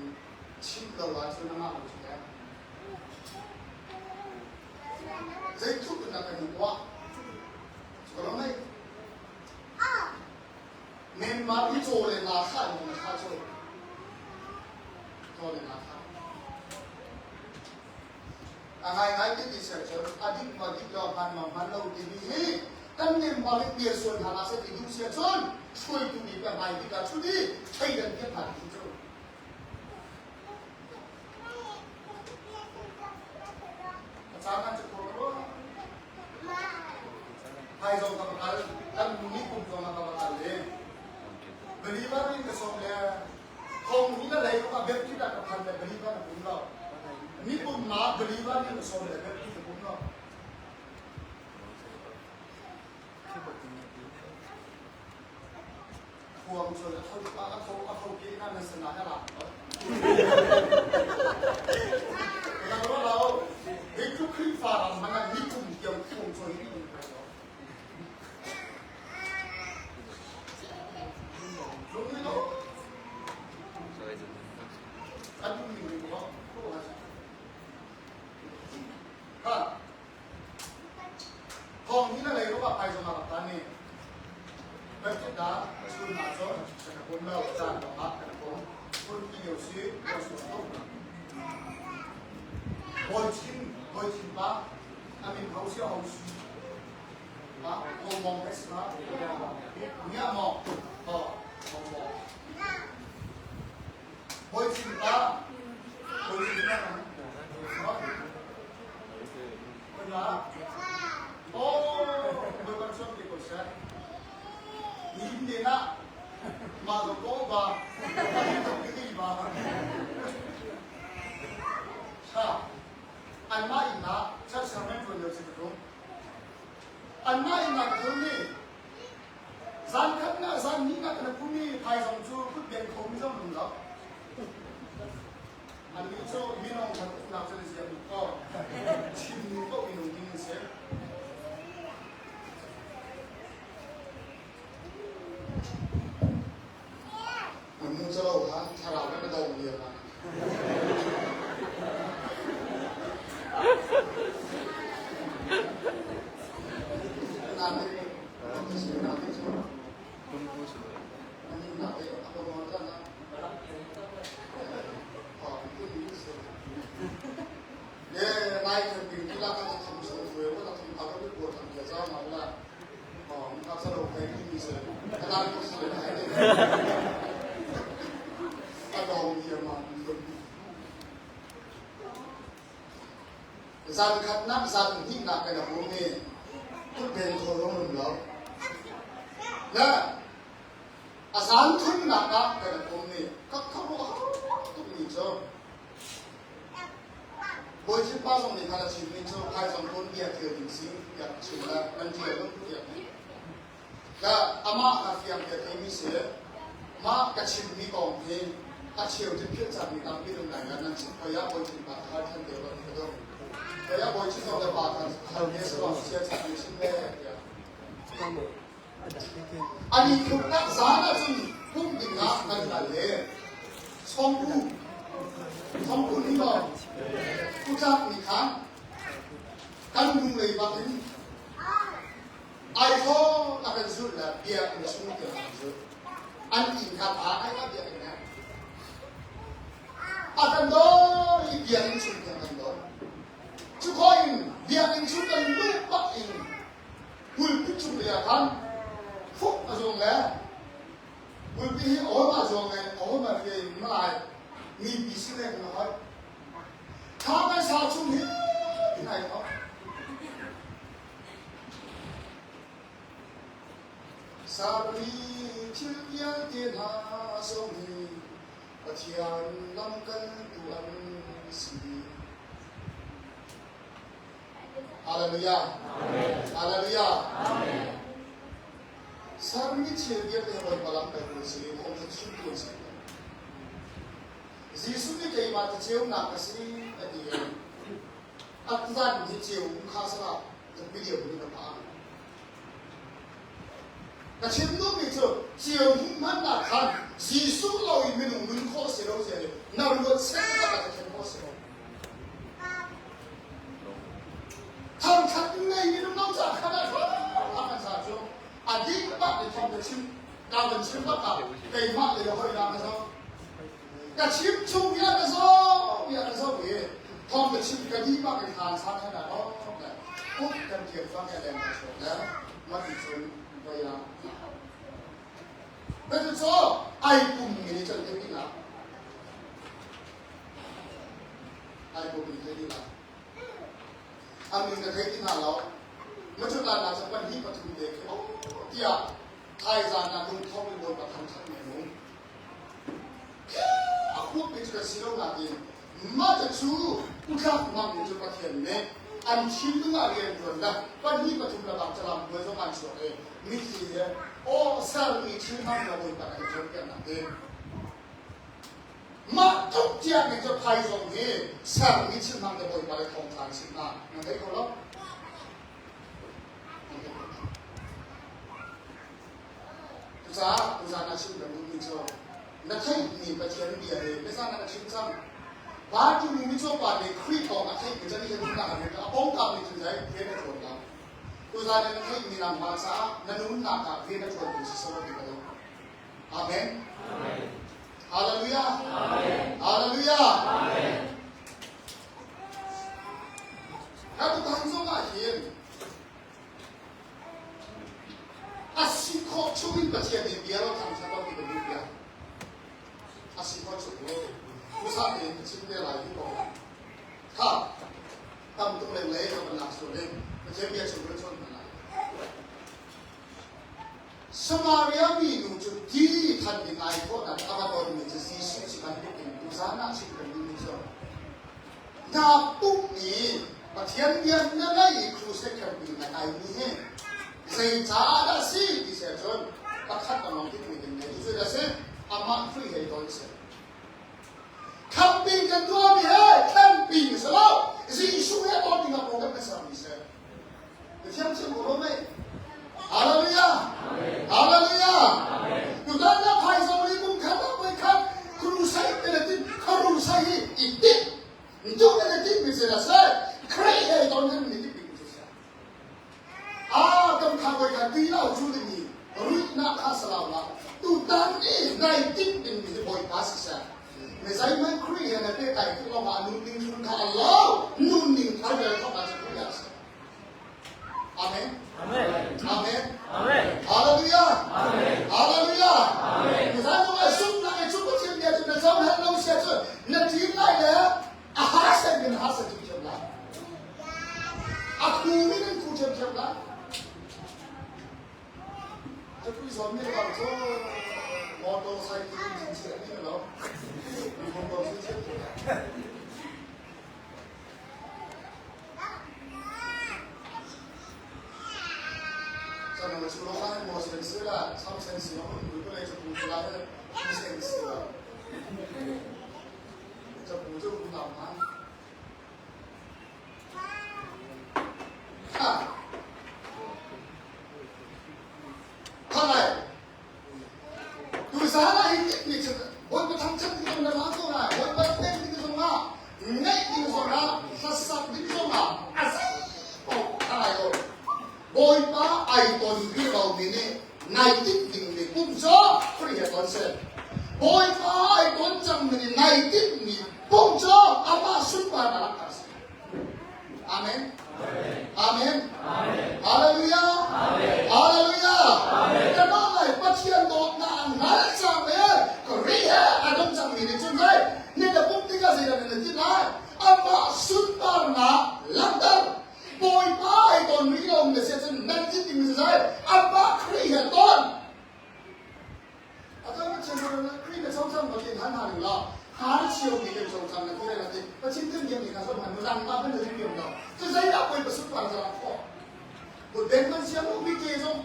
ชิมเราว่าช่วยน้ำมันใช่ไหมเจ๊ทุกคนน่าจะรู้ว่าสุดแล้วไหมเน้นมาที่โจเลยนาข้าอยู่ในข้าโจเลยนาข้าอะไรที่ดิฉันจะอดีตมาที่เราผ่านมาผ่านเราที่นี่กันเน้นมาที่เดียส่วนหาราเสติดูเสียจนช่วยตัวนี้เป็นอะไรที่การช่วยดีใช้เงินเก็บผ่านที่โจอาจารย์น่าจะพูดว่าใครส่งกรรมการกันมุนีคุณส่งกรรมการเลยบริวารนี่ก็ส่งเลยคงนี่ก็เลยว่าเว็บที่ได้กับพันเลยบริวารคุณเรานี่คุณมาบริวารนี่ก็ส่งเลยเว็บที่คุณเราพวงชนเขากินนั่นในสนามให้หลับเราว่าเราเด็กทุกขึ้นฟ้ามันนั่นนี่คุณเกี่ยวพวงชนนี่รู้ไหมเนาะอันนี้มีอะไรบ้างรู้ไหมฮะห้องนี้อะไรรู้ป่ะใครจะมากับท่านนี่แบบจะด่าช่วยมาสอนฉันคนเราจานของฮักกันผมคนที่อยู่ซีก็สุดโต่งบอยชิมปะอันนี้เขาเชื่อเขาซีปะโอมองเอสนะเนี่ยมองอ๋อมองบอยชิมปะบอยชิมปะเป็นไรโอ้เมื่อวันศุกร์ที่เขาเชื่อนี่นี่นะมาดูโก้บ้าไม่ต้องกินบ้าใช่อันนั้นอีกนะฉันสมัยก่อนเดี๋ยวสิครับอันนั้นอีกนะคุณนี่สันขัดนะสันนี่นะคุณคุณนี่ไทยสมชูคุณเดินคงไม่ต้องรู้หรอกอันนี้โซ่มีน้องคนนักเรียนเสียบุกก็ชิมก็มีน้องกินเสียมันมุ่งจะเราฮะถ้าเราไม่ได้เรียนนะนานเลยไม่ใช่นานไม่ใช่คุณผู้ชมอันนี้นานเลยเอาประมาณนั้นนะขอบคุณที่สุดเนี่ยนายจะเป็นที่รักกัน Zan khat nak zan hing nak cái nào này chút bên thôi không được nè zan thun nak cái nào này các thằng nó tụi mình cho bồi chứ bao giờ mình khai là chỉ mình cho khai dòng con bia thiệt mình xin việc chỉ là ăn thiệt không thiệt là ama là phiền thiệt thì mình sẽ mà cái chuyện mình còn thì cái chiều thì biết rằng mình làm biết được này là năng chỉ phải áp bồi chính bản thân thân đều là thế thôi phải áp bồi chính trong bản thân thân này sẽ làm sẽ thành mình sinh lên anh đi chụp các giá là gì cũng định ngã cần là thế xong ku ni ba ku cha ni khan kan dung lei ba ni ai tho la kan zu la bia ni su ni ka zu an in ka pa ai ka bia ni na a kan do i bia ni su ka kan do chu ko in bia ni su kan lu pa in hul pi chu le khan phúc a zong le hul pi hi o ma zong le o ma ke maiมีปีสิ่งเล็กน้อยถ้าไม่สาวชุ่มหินไหนครับสามีที่ยังเดินหาสมีปะเทียนลำกันตัวสีฮาเลลูยาฮาเลลูยาสามีที่ยังเดินหาลำกันตัวสีคงจะชุ่มตัวสีJesus ni kay mata chiu na kasi adiyan at zan ni chiu khasara the video ni na pa na chiu no mi chu chiu man na khan Jesus lo i minu mun kho se lo se na ru se ka ka chen kho se thang khat nei ni no cha khana kho a sa chu adi ba ni thong de chiu ka ban chiu ba ka kay ma le ho ya na so cái chim chung ya cái số về thong cái chim cái đi mà cái hàng sáng thế nào đó cút cái tiền phát cái đèn này rồi đó mất đi rồi vậy à bây giờ số ai cùng người chân cái gì nào ai cùng người cái gì nào anh mình thấy cái nào đó mà chúng ta làm sao quan hệ với chúng để cái kia thay ra là mình không bị buồn và thằng thằng này đúng quốc bên trên silo là gì mà cho chú cũng khác mà mình cho phát hiện này anh chim đúng là liền rồi đó quan hệ với chúng là bằng cho làm với trong anh sửa này mình gì vậy ô sao mình chim mang là mình phải cho cái nào thế mà tục chia mình cho thay rồi thì sao mình chim mang là mình phải thông thang xin mà mình thấy không đó chúng ta là chim là mình choนักเทศมีประเทศเดียวเลยไม่ทราบนักชิมซ้ำว่าที่มีช่วงป่าในคริสต์ของนักเทศมันจะได้เห็นทุกอย่างเลยนะป้องกันในจุดไหนเพี้ยนในส่วนนั้นตัวใจนักเทศมีนามภาษานั่นนุ่นนักการเพี้ยนในส่วนของสิ่งที่เราอาเมนฮาเลลูยาฮาเลลูยาถ้าทุกท่านทรงอาเห็นอาศิโคช่วยประเทศอินเดียเราทำสักวันที่เป็นรูปแบบอาศิโคช่วยผู้สร้างเองชิ้นเดียวหลายที่บอกถ้าทำตรงเล็กๆเราเป็นหลักส่วนเล็กประเทศเบียร์ชนเรื่องชนเป็นไรสมาเรียมีหนุ่มจุดที่ทันยังไงพวกนั้นอาบอนมีจะซีสุสิมันเป็นผู้สร้างนักชิมเป็นมิจฉานาปุ๊บนี้ประเทศเบียร์นั่นแหละครูเซ็กกันเป็นไงนี่ Saya cara sih di sini, pakat orang itu mungkin ni. Itu dah sih, amat free hari tu sih. Camping kan tu ni camping selalu. Isi isu ni apa tinggal program besar ni sih. Macam macam orang ni. Haleluya, haleluya. Bukan nak hai sama ni pun kata mereka kerusai terletin, kerusai itu. Itu terletin bisa sih. Kerja hari tu ni. Cầm khang với cả tí nào chú định nhỉ, rút nát khá sờ là, tụ tan đi này tin định mình bồi phá sự sao, người giải mang khuya này để tại cái lo mà nung ninh nung thà lâu, nung ninh thà về không phải chỉ có gì. Amen. Amen. Amen. Amen. Hallelujah. Amen. Hallelujah. Amen. Người ta nói sung lại sung có chuyện gì thì nó giống hết lâu xe rồi, คนที่เรามีนี่ในติ้งดิ่งนี่กุ้งจ้อเรียกคนเสร็จบอยฟ้าไอ้คนจังนี่ในติ้งนี่กุ้งจ้ออามาสุดว่านักการอาเมนอาเมนฮาเลลูยาฮาเลลูยาแต่น้องไอ้ปัจเจียนโดนนานนั่นจังเลยก็เรียกอาดมจังนี่จุดไหนนี่แต่ปุ๊บที่ก็เสียแล้วนี่ที่ไหนอามาสุดว่านักลังดังบอยฟ้าไอ้คนนี้เราเนี่ยเสียจนนั่นที่ที่มันจะใช่อามาครีเหตุต้นอาจารย์เชื่อว่าครีเป็นช่องๆบางทีท่านหาหนึ่งละหาเชี่ยวมีเป็นช่องๆนั่นที่อะไรที่ประชิดขึ้นยังมีการสอนมันรังมาเป็นเรื่องเดียวกันจะใช้ดาวไปประสบการณ์จะรับพอบทเด่นมันเชี่ยวมีเกจง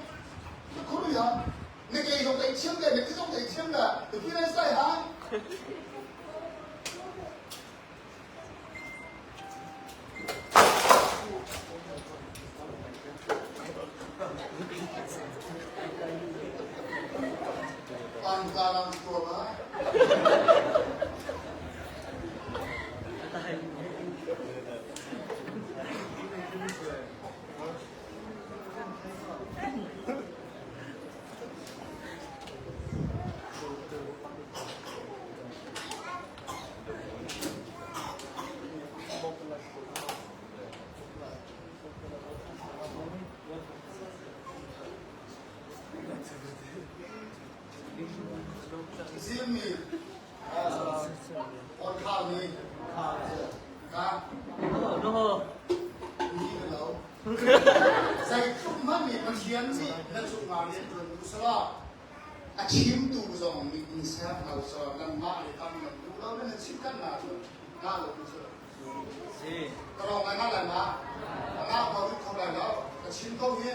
ก็คุณรู้ยังในเกจงแต่เชี่ยวเลยในที่จงแต่เชี่ยวเลยแต่พี่ได้ใส่หาอันตรายตัวบ้าซิมีคนข้าวนี้ครับนี่เป็นเราใส่ชุดมันมีมันเขียนสินั่นชุดมาเรียนจนกุศลอาชีพตัวจงมีอินทรีย์เราสอนนั่นมาเลยทำมันดูเราเนี่ยชิมกันนะจุดน่าหลงกุศลก็ลองไปนั่นแหละนะน่าพอทุกคนแล้วอาชีพตรงนี้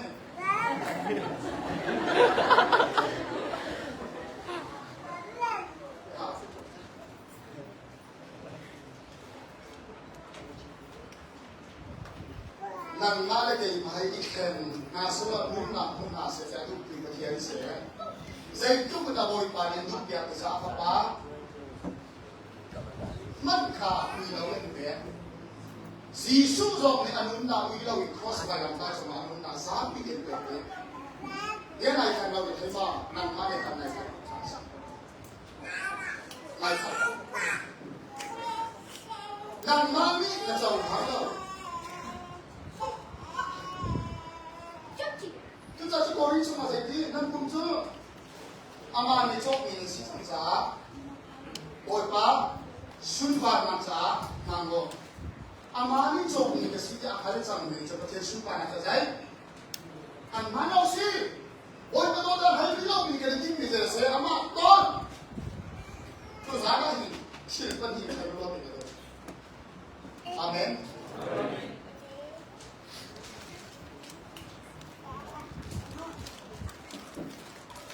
นั่งมาเลยที่มาให้อีกแค่น่าสนุกมุ่งหน้าเสียใจทุกปีมาเที่ยวเสียใจทุกคนจะบริปารยังทุกอย่างจะสาบป้ามันขาดมีเราเล่นแบบสีสู้จงในอนุนาวิเราอีกครอสไปลำได้สมัยอนุนาสามปีเดียวแบบนี้เดี๋ยวไหนกันเราจะใช้บ้างนั่งมาได้กันไหนกันไม่ใช่นั่งมานี่จะส่งหาเรา这是关于什么问题？那工作，阿妈你做民事长啥？我把顺番那啥那个，阿妈你做你的事情，还是证明这个天顺番那个在，阿妈老师，我不知道还是老你给你听的是阿妈懂，做啥个你是问题才不老你的，阿门。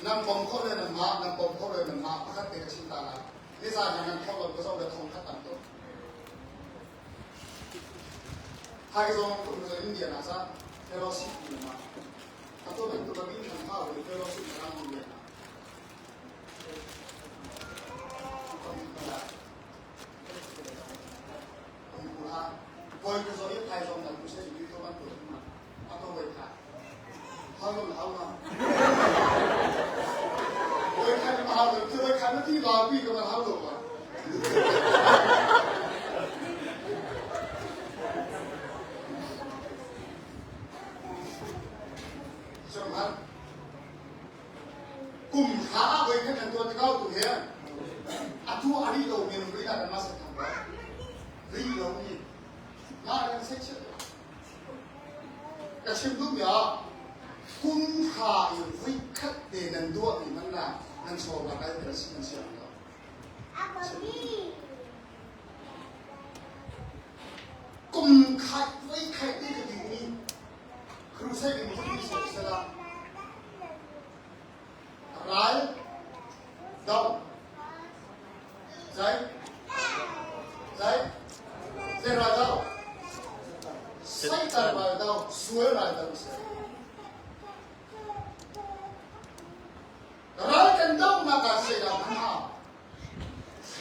นั่งปมเขาเลยนั่งมานั่งปมเขาเลยนั่งมาพักเตะชินตาลานี่สายนั่งเขาเลยก็ชอบเลยทงขัดตันตัวไทยตรงคนเมืองอินเดียนะซะเทโรสิกมาถ้าตัวเป็นตัวบินทางเข้าหรือเทโรสิกมาทางอินเดียนะคนนี้ก็ได้คนกูฮะบอยกูโซยไทยตรงนั้นกูใช้ชีวิตตัวมันตัวมาเอาตัวไว้ค่ะเขาลงเอามาโดยใครจะมาเอาหรือโดยใครมาที่รอพี่ก็มาเอาหรือเปล่าใช่ไหมกลุ่มขาไว้แค่ตัวที่เข้าตัวเนี้ยอันทั่วอันนี้เราเมียนรีดอะไรมาสักครั้งวะรีเรานี่น่าเรียนเซ็กซ์กระชิมดูเมียคุณค่าอยู่วิคัดเดนันตัวนี่มันน่ะนั่นโชว์อะไรเป็นสิ่งเสียงเรากุมขัดไว้ขัดนี่ก็ดีนี่ครูใช้เป็นมุสลิมสุดละอะไรดาวใจใจเจ้าดาวใส่ตาบาดาวสวยอะไรดาวใส่Rakan daw nakasira mana,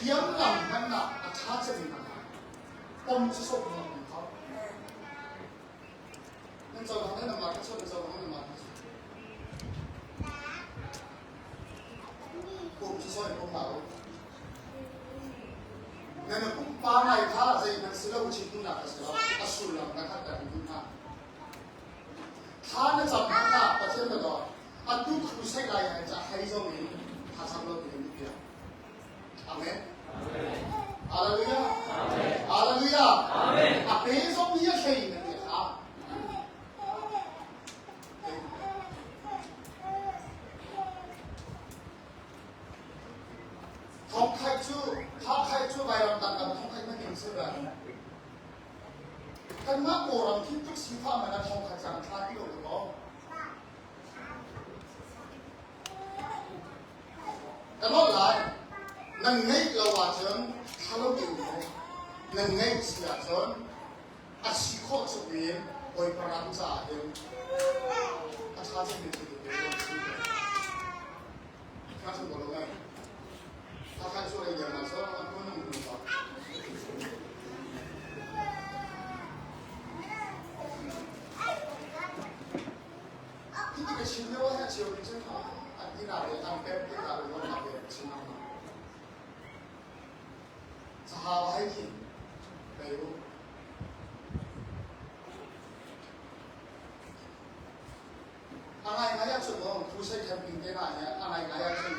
yang lang mana at hatsa din mana, pamsusok mo ng tao. Nandiyan lang na naman, nandiyan lang naman. เหล่านั่นก็ป้าไงท่าใจมันสิเราชิดตุนักสิเราอสุรนักขัดกันตุนักท่านจะมาหน้าประเทศเราอันดูครูใช้ไรจะให้เจ้าหนี้ท่าทำเราเป็นดีอ่ะอาเมนอาเลลูยาอาเลลูยาอาเมนอาเป็นสมยาเชียนเนี่ยครับทองไข่ชูถ้าไข่ชูใบรำดังกันทองไข่ไม่เห็นเสื้อกันมากโบราณที่ทุกสิ่งฟ้ามันทองไข่จางคลาที่เราเลยบอกแต่เมื่อไรนั่งไงเราว่าเชิญถ้าเราอยู่นั่งไงเสียเชิญอาชีพของสุขีโดยประรับจ่าเองอาชาจะเป็นสิ่งที่เราชื่อข้าศึกบอกเราไงถ้าใครช่วยเดี๋ยวมาช่วยเราก็นั่งดูต่อที่จะชิมเยอะให้เชียวเป็นเช่นนั้นอันที่เราทำเป็นที่เราทำเป็นชิมนั้นจะหาไว้ที่ไม่รู้อะไรก็อยากจะบอกผู้ใช้แคมปิ้งได้เนี่ยอะไรก็อยากจะ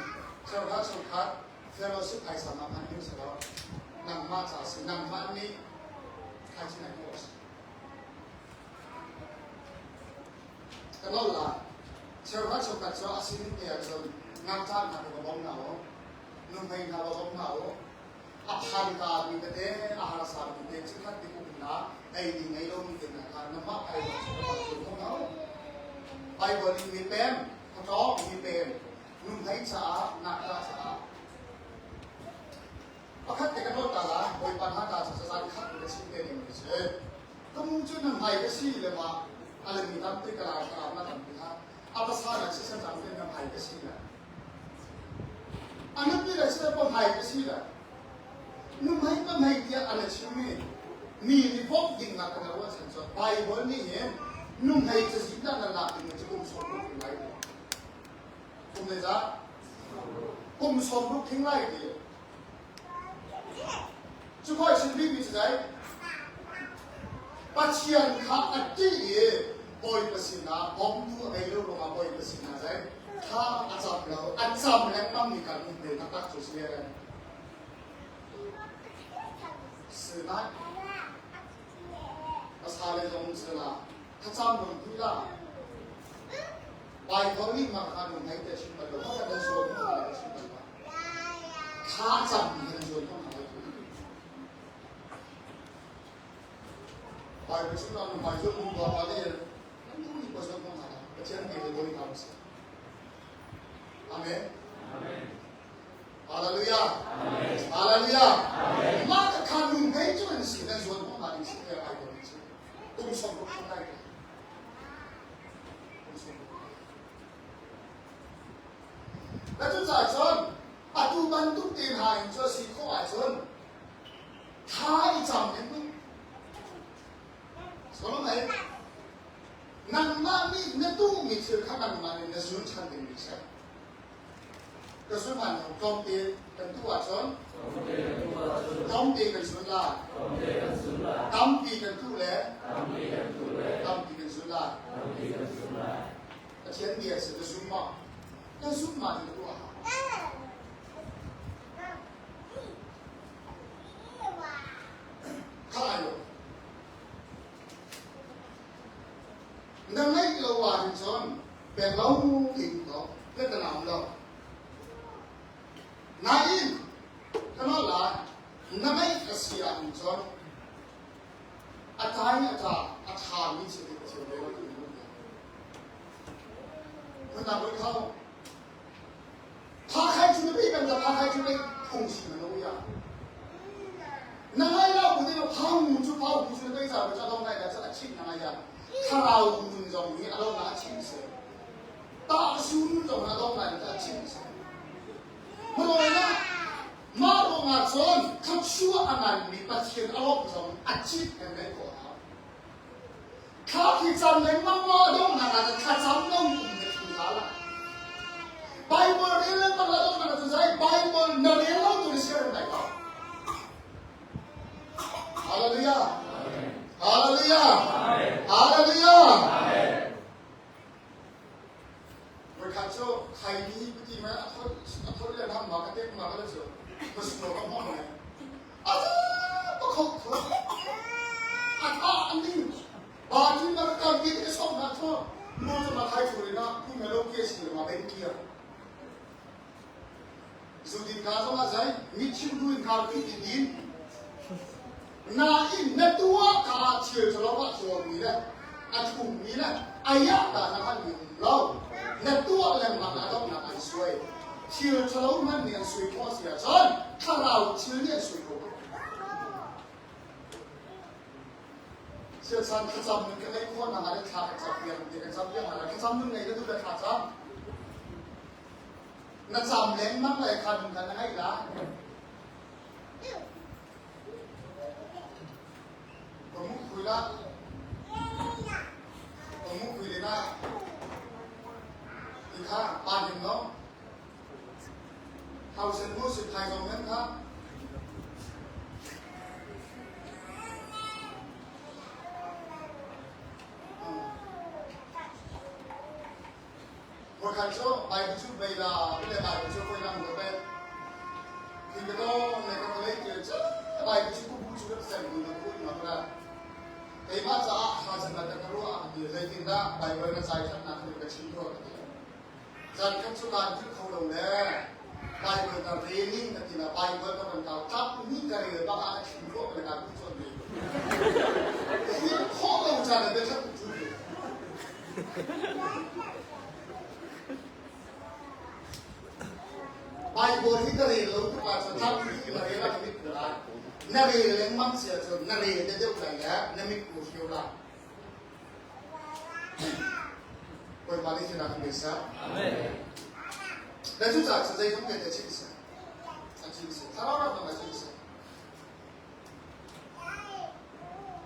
เชื่อว่าสุดท้ายเฟลโลชิพไทยสามารถพันธุ์เสร็จแล้วนำมาจากสิ่งนำมานี้ใครที่ไหนก็ได้แต่เราล่ะเชื่อว่าสุดท้ายจะอาศัยเนี่ยจะงานจ้างมาเป็นกระบอกหนาวนุ่มให้หนาวกระบอกหนาวอาหารการมีแต่อาหารสารมีแต่สิ่งที่คุ้มนะไอ้ดีไงเรามีแต่การนำมาไปเราสุขภาพสุขของเราไปบริมีเป็นกระจอกมีเป็นนุ่มให้สะอาดหนักสะอาดประคับแต่กันโน้ตตาละโดยปัญหาการศึกษาขัดกับสิ่งเดียวกันไม่ใช่ก็มุ่งจุดนั้นไปก็สิ่งเลยมาอะไรมีตั้งแต่กลางกลางมาตั้งแต่ฮะอาภาษาเนี่ยสิ่งจำเป็นนั้นไปก็สิ่งละอันนั้นเป็นสิ่งที่ไปก็สิ่งละนุ่มให้ก็ไม่เกี่ยอะไรชีวิตมีนิพนธ์ดิ่งหลักกันแล้วว่าฉันจะไปบนนี้เห็นนุ่มให้จะสิ่งนั้นหลักเป็นจะกุมสมรูปทิ้งไรดีกุมเลยจ้ะกุมสมรูปทิ้งไรดีจุดค่อยชีวิตมีใจปัจจัยข้าอัดที่บอยประสิทธิ์นะผมดูไอ้เรื่องของบอยประสิทธิ์นะใจถ้าอาจารย์เราอาจารย์แล้วต้องมีการมุ่งเน้นนักตักจุดเสียเลยสื่อนั้นภาษาเลยตรงสื่อละถ้าจำมันพูดละไปเขาลิ้นมาการมุ่งให้แต่ชิมไปเลยเขาจะเป็นส่วนของอะไรชิมไปเลยข้าจำเป็นส่วนของอะไรไปไปชิมเราไปช่วยมึงบอกอะไรนั่นก็มีประสบการณ์อะไรก็เช่นเดียวกันบริการสิอาเมนฮาเลลูยาฮาเลลูยามาตรการมุ่งให้จุดสิ่งนั้นส่วนของอะไรสิ่งที่อะไรก็ไม่ใช่ตุ้มส่งรูปทำได้ตุ้มส่งรูปแล้วจุดจ่ายชนปัจจุบันทุกตีนหายจะสิ่งข้อหายชนท้ายจำเนี่ยมึงสมมติไหนนั่งมานี่เนี่ยตู้มีเชือกข้างนั่งมาเนี่ยเนี่ยส่วนชั้นเป็นมิใช่ก็ส่วนมันจอมตีเป็นตัวชนจอมตีเป็นส่วนล่างจอมตีเป็นตู้แหล่จอมตีเป็นส่วนล่างแต่เช่นเดียวสิจะสุ่มมาก็สุ่มมาที่ตัวข้าอยู่นั่งให้เราว่าถึงชนเป็นเราถึงเราเพื่อจะนำเรานายอินขนาดละนั่งให้กษียณชนอาจารย์อาจารย์มีสิ่งที่เชื่อเลยว่าถึงมันนำไปเขาพาใครช่วยพี่เป็นจะพาใครช่วยคงสิ่งนั้นอย่างนั่งให้เราคนที่เราพาหมุนชุดพาหมุนชุดไปจากจะต้องได้แต่จะชิมอะไรอย่างถ้าเราคุณจงนี้เราหน้าชิมเสียตาชุ่มจงเราหน้าจะชิมเสียเมื่อไรนะมาลงมาจนทั้งชั่วอันนั้นมีปัจจัยอารมณ์จงอาชีพกันได้ก่อนข้าที่จำเลยมั่งว่าต้องนั่นจะข้าจำต้องคุณไม่ถึงแล้วล่ะ Bible ini kalau mana tu saya Bible narilah tuliskan mereka. Haleluya. Haleluya. Haleluya. Berkataใครนี้ปฏิมาเขาเรียนทำมากันเต็มมาก็เลยเจอมาสุดเราก็มองเลยอาจารย์ก็เขาเถอะอันนี้บางทีมันการกินที่ชอบนะชอบรู้จะมาไทยถูกเลยนะผู้ไม่รู้เกี่ยสิมาเป็นเกี่ยวสุดที่การสมาใจมีชิมดูอินข่าวที่ดินนาอินในตัวการเชื่อจะรับว่าตัวมีนะอาจจะกลุ่มมีนะอายะแต่นะครับมีเราในตัวแรงมันต้องนับอันสวยเชื่อจะรับมันเนี่ยสวยพอเสียจนถ้าเราเชื่อเนี่ยสวยกว่าเชื่อฉันขจำมันก็ไม่ควรมาให้ขาดขจำเรื่องเดียวกันจำเรื่องอะไรขจำเรื่องไหนก็ดูแต่ขาดจำนั่นจำเล้งมากเลยคันกันให้ละผมคุยละผมคุยเลยนะอีกครั้งปานถึงน้องเขาเซ็นรู้สึกไทยตรงนั้นครับพอขันโซ่ไปชุดเวลาไม่ได้ไปชุดคุยนั่งกับเป็นที่ก็ต้องในกระเล็กเจอจะไปชุดกู้ผู้ชุดเสร็จมือกับผู้มาแล้วแต่มาจะหาจังหวัดตะกรัวอยู่ในที่นั้นไปเวลาใจท่านนั่งคุยกับชิ้นตัวกันจันทร์ขั้นสุดท้ายที่เขาลงแล้วไปเวลาเรียนนิ่งกันทีละไปเวลามันเก่าทับนิ่งกันเลยบ้างอะไรชิ้นตัวเป็นการผู้ชมดีที่ข้อลงใจเป็นท่านผู้ชมดีไปบนที่กระเรียนรู้ทุกการสถานที่กระเรียนรักมิตรได้นาเรียนเลี้ยงมั่งเสียจนนาเรียนจะเดือดร้อนแล้วนามิกูเชียวละคนมาที่นั่งกันเสียและทุกอย่างจะได้ทั้งเงินและชีวิตชีวิตถ้าเราทำอะไรชีวิต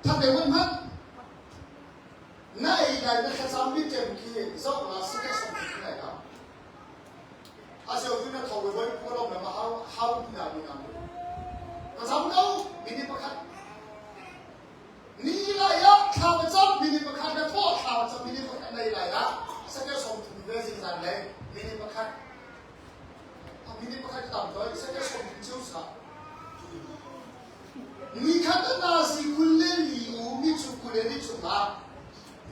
ถ้าเดี๋ยวมันน่าอีกอย่างนึงแค่สามวิจารณ์ที่สองล้านสิบเอ็ดสองที่ไหนครับอาเซียนที่นั่นเขาไปไว้พวกเราเนี่ยมาhowที่นั่นนี่นะก็จำเราบินประคันนี่แหละยะข้าวจับบินประคันนะพ่อข้าวจับบินประคันในไรละสักแค่สองถึงเดือนสิบสามเลยบินประคันบินประคันต่ำเลยสักแค่สองถึงเช้าสักมีขั้นตอนสิคุณเล่นลีอูมีชุกคุณเล่นลีชุกละ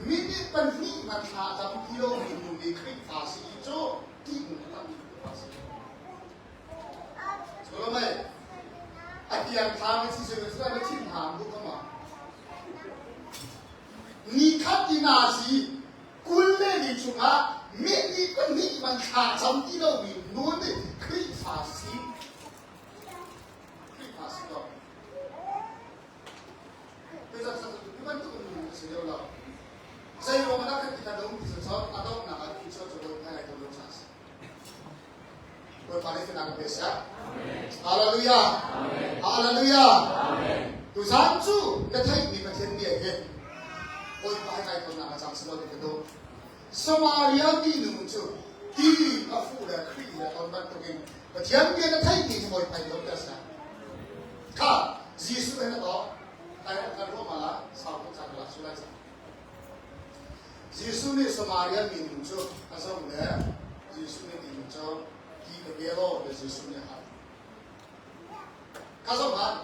มีนี่เป็นนี่มันหาจำกิโลมีมุมดีคลิปภาษีโจ้ที่มันทำอยู่ภาษีใช่ไหมไอ้ที่ยังทำไม่ใช่สิ่งที่ไม่ทิ้งทางบุกเข้ามานี่ขั้นที่นาสิคุณเล่นลีชุกละมีนี่เป็นนี่มันหาจำกิโลมีมุมดีคลิปภาษีก็เป็นสัตว์ที่มันต้องมีสิ่งเดียวกันใช่โรมันนักที่การดำที่สุดอาต้องนักที่สุดจะรู้ให้ตัวรู้ชัดคนปาเลสไตน์ก็เป็นสัตว์ฮาเลลูยาฮาเลลูยาทุกท่านจู่ในไทยมีประเทศเดียวกันคนปาเลสไตน์ตัวนักจังสิเราเด็กตัวสมาริยาที่หนึ่งจู่ที่อัฟริกาครีและตอนนั้นตัวเองประเทศเดียวในไทยที่จะมวยไปเดียวกันสัตว์ข้ายิสุเป็นตัวแต่การรู้มาละสาวจากละสุดท้ายยิสุนี่สมาริยามีหนึ่งจู่อาศัยมันเนี่ยยิสุนี่หนึ่งจู่ที่กระเบียร์และยิสุนี่ฮะข้าสมัคร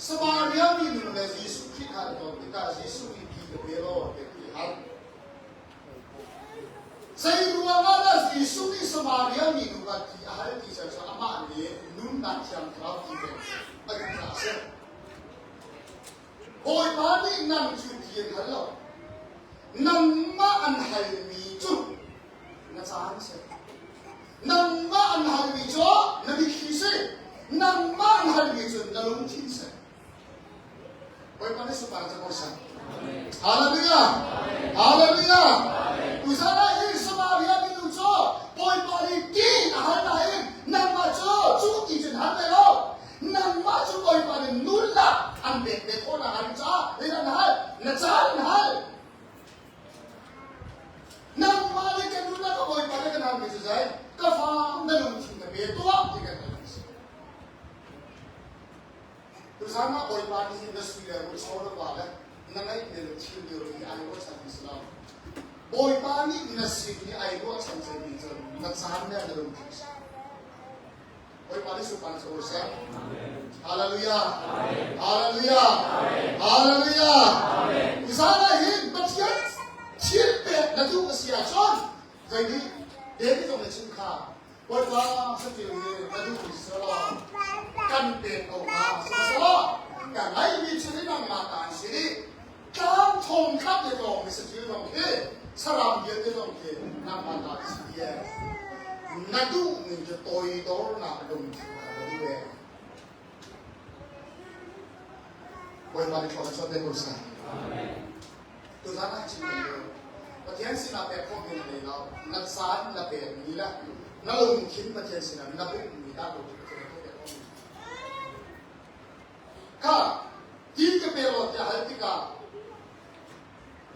สมาริยามีหนึ่งและยิสุที่ฮะตัวที่ข้ายิสุนี่ที่กระเบียร์และที่ฮะใส่รู้ว่าละยิสุนี่สมาริยามีหนึ่งและที่ฮะที่จะจะอามาเนี่ยนุ่มนักจังครับที่เป็นไม่เป็นภาษาโอ้ยมานี่นั่งจุดเทียนกันแล้วนั่งมาอันให้มีจุดน่าจะหันเสียนั่งมาอันให้มีจุดนั่นมีขี้เสียนั่งมาอันให้มีจุดนั่นลงทิ้งเสียโอ้ยมานี่สุภาพจะบอกสักฮาเลลูยาฮาเลลูยาอุตส่าห์อิสมาริยามีจุดโอ้ยมานี่กินอาหารไหนนั่งมาจุดที่จะหันไปแล้วนั่งมาจุดโอ้ยมานี่นุ่นละอันเด็กๆคนอาหารจ้าเรื่องนั้นน่าจะหันนั่งมาเลยกันดูนะก็บ่อยมาเลยกันทำไม่ใช่ก็ฟ้า เบียตัวที่กันทุกท่านมาบ่อยปานที่นักศึกษาผู้ชมว่าแล้วนั่นไอ้เรื่องที่เดียวที่ไอ้ว่าสันติสลามบ่อยปานนี้นักศึกษาไอ้ว่าสันติสลามนักสานเนี่ยเรื่องที่บ่อยปานนี้สุภาพสตรีฮาเลลูยาฮาเลลูยาฮาเลลูยาทุกท่านเห็นปัจจัยชีวิตเป็นนักดูเสียชนใจดีเด็กที่ต้องเป็นชิ้นค่าวันละสักทีนึงนักดูอิสระกันเป็นออกมาสละการไหนมีชีวิตนั่งมาการสิการทงคับในตรงในสติลงที่สลามเยอะในตรงที่นั่งมาการสินักดูมันจะโตยโตนักดูที่นักดูเองวันวันที่เขาชอบเป็นคนสั่งตัวท่านอาชีพเดียวประเทศสินาเป็นพวกนี้เลยเรานักสารนักเป็นนี่แหละนักลงทุนประเทศสินานักบุญมีด้านลงทุนประเทศพวกนี้ค่ะที่จะเป็นรถจะให้ที่กัน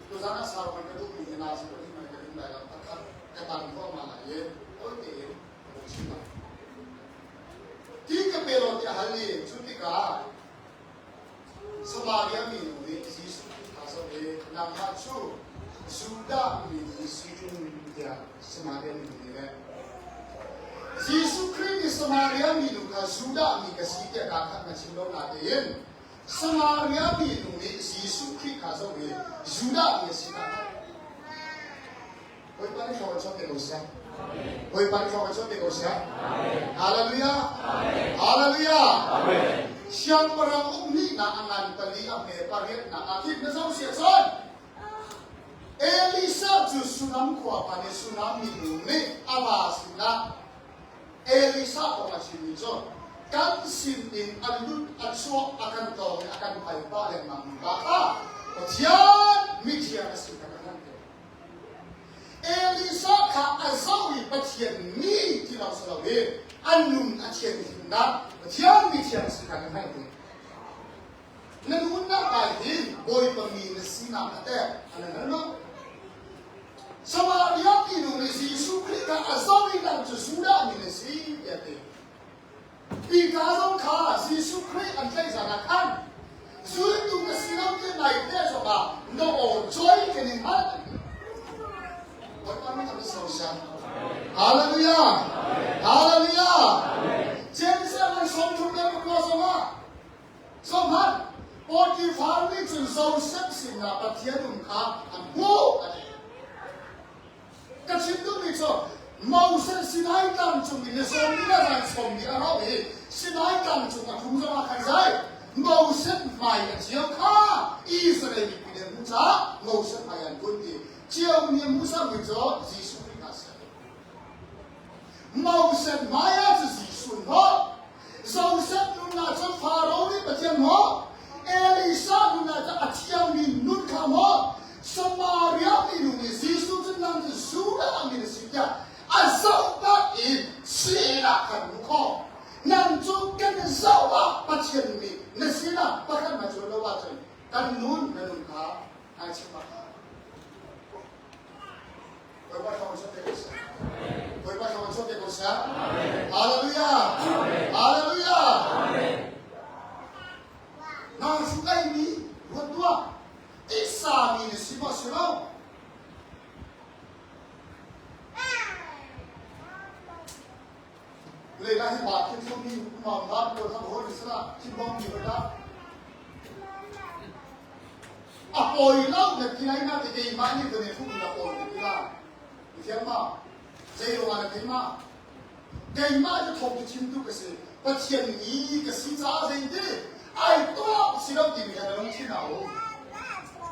ตัวท่านสารพันกระดูกมีนาสิที่มันกระดิ่งได้แล้วถ้ากระตันพวกมาเยอะโอ้ยเดี๋ยวผมชิมที่จะเป็นรถจะให้ชุดที่กันสมาเรียมีหนุ่มที่สุดที่เขาสมัยนำมาชูสุดามีสิ่งที่จะสมาเรียมีนี่แหละยิสุคริสต์สมาเรียมีหนุ่มเขาสุดามีกษัตริย์การขัดมาชิมลงนาเดียนสมาเรียมีหนุ่มยิสุคริสต์เขาสมัยสุดามีสิ่งที่โอ้ยปันเขาชอบเป็นคนเสียโอ้ยปันเขาชอบเป็นคนเสียฮาเลลูยาฮาเลลูยาSiang perang umni na angan tali ame parit na akit na sa siyasan. Elisa ju sunam kwa pane sunam minune awas na. Elisa ko masin nito. Kan sinin alut at suwak akan to akan paipa yang mambaka. Patiyan mitya na sinakan ko. Elisa ka azawi patiyan ni tilaw sa lawin. Anum atiyan hinda. Tiang mitya sekarang ini, nenuna kain boy pemina sinam ada, anak-anak. Sama dia Indonesia sukrika asawi dan sesudah Indonesia jadi. Ikarom kah si sukri anjay zanakan. Sulit tu kesinam ke naik dia coba, no joy keningan. Bagaimana kami sosial? Haleluya, haleluya. Jadi saya songkung dan berkuasa Somhan, orang farming tu sosial sihna patian umkah ambo. Kacim tu macam mausen sinai tam cung ini somni dan somni orang ini sinai tam cung aku muda makan saya mausen mai aja kah Israel pilih muda mausen mayan kunci jauh ni muda muda Yesus Kristus mausen maya tu Yesus ho mausen nuna tu Farao ni macam ho Elisa nuna tu atiam ni nun kamu Samaria ni nuna Yesus tu nanti sudah ambil sekian asal tak in silakan muka nancukan sawa pasien ni nesila bahkan macam lawan kan nun menungka acima berapa kamu sampai kosa berapa kamu sampai kosa haleluya haleluya nah suka ini berdua Isa ni semua semuaเลยได้ให้บาดที่ช่วงนี้มองรับโดยทั้งหมดอิสระที่มองอยู่นะครับอ่ะปล่อยเล่าเนี่ยที่ไหนน่าจะดีมากนี่คือในทุกอย่างปล่อยที่ละเทียมมาใจโลกอะไรเทียมมาเก่งมากจะทบจะชิมทุกสิ่งประเทศนี้ก็สิ่งจ้าสิ่งที่ไอ้ตัวสิ่งเราดีมีอะไรต้องชิมเอา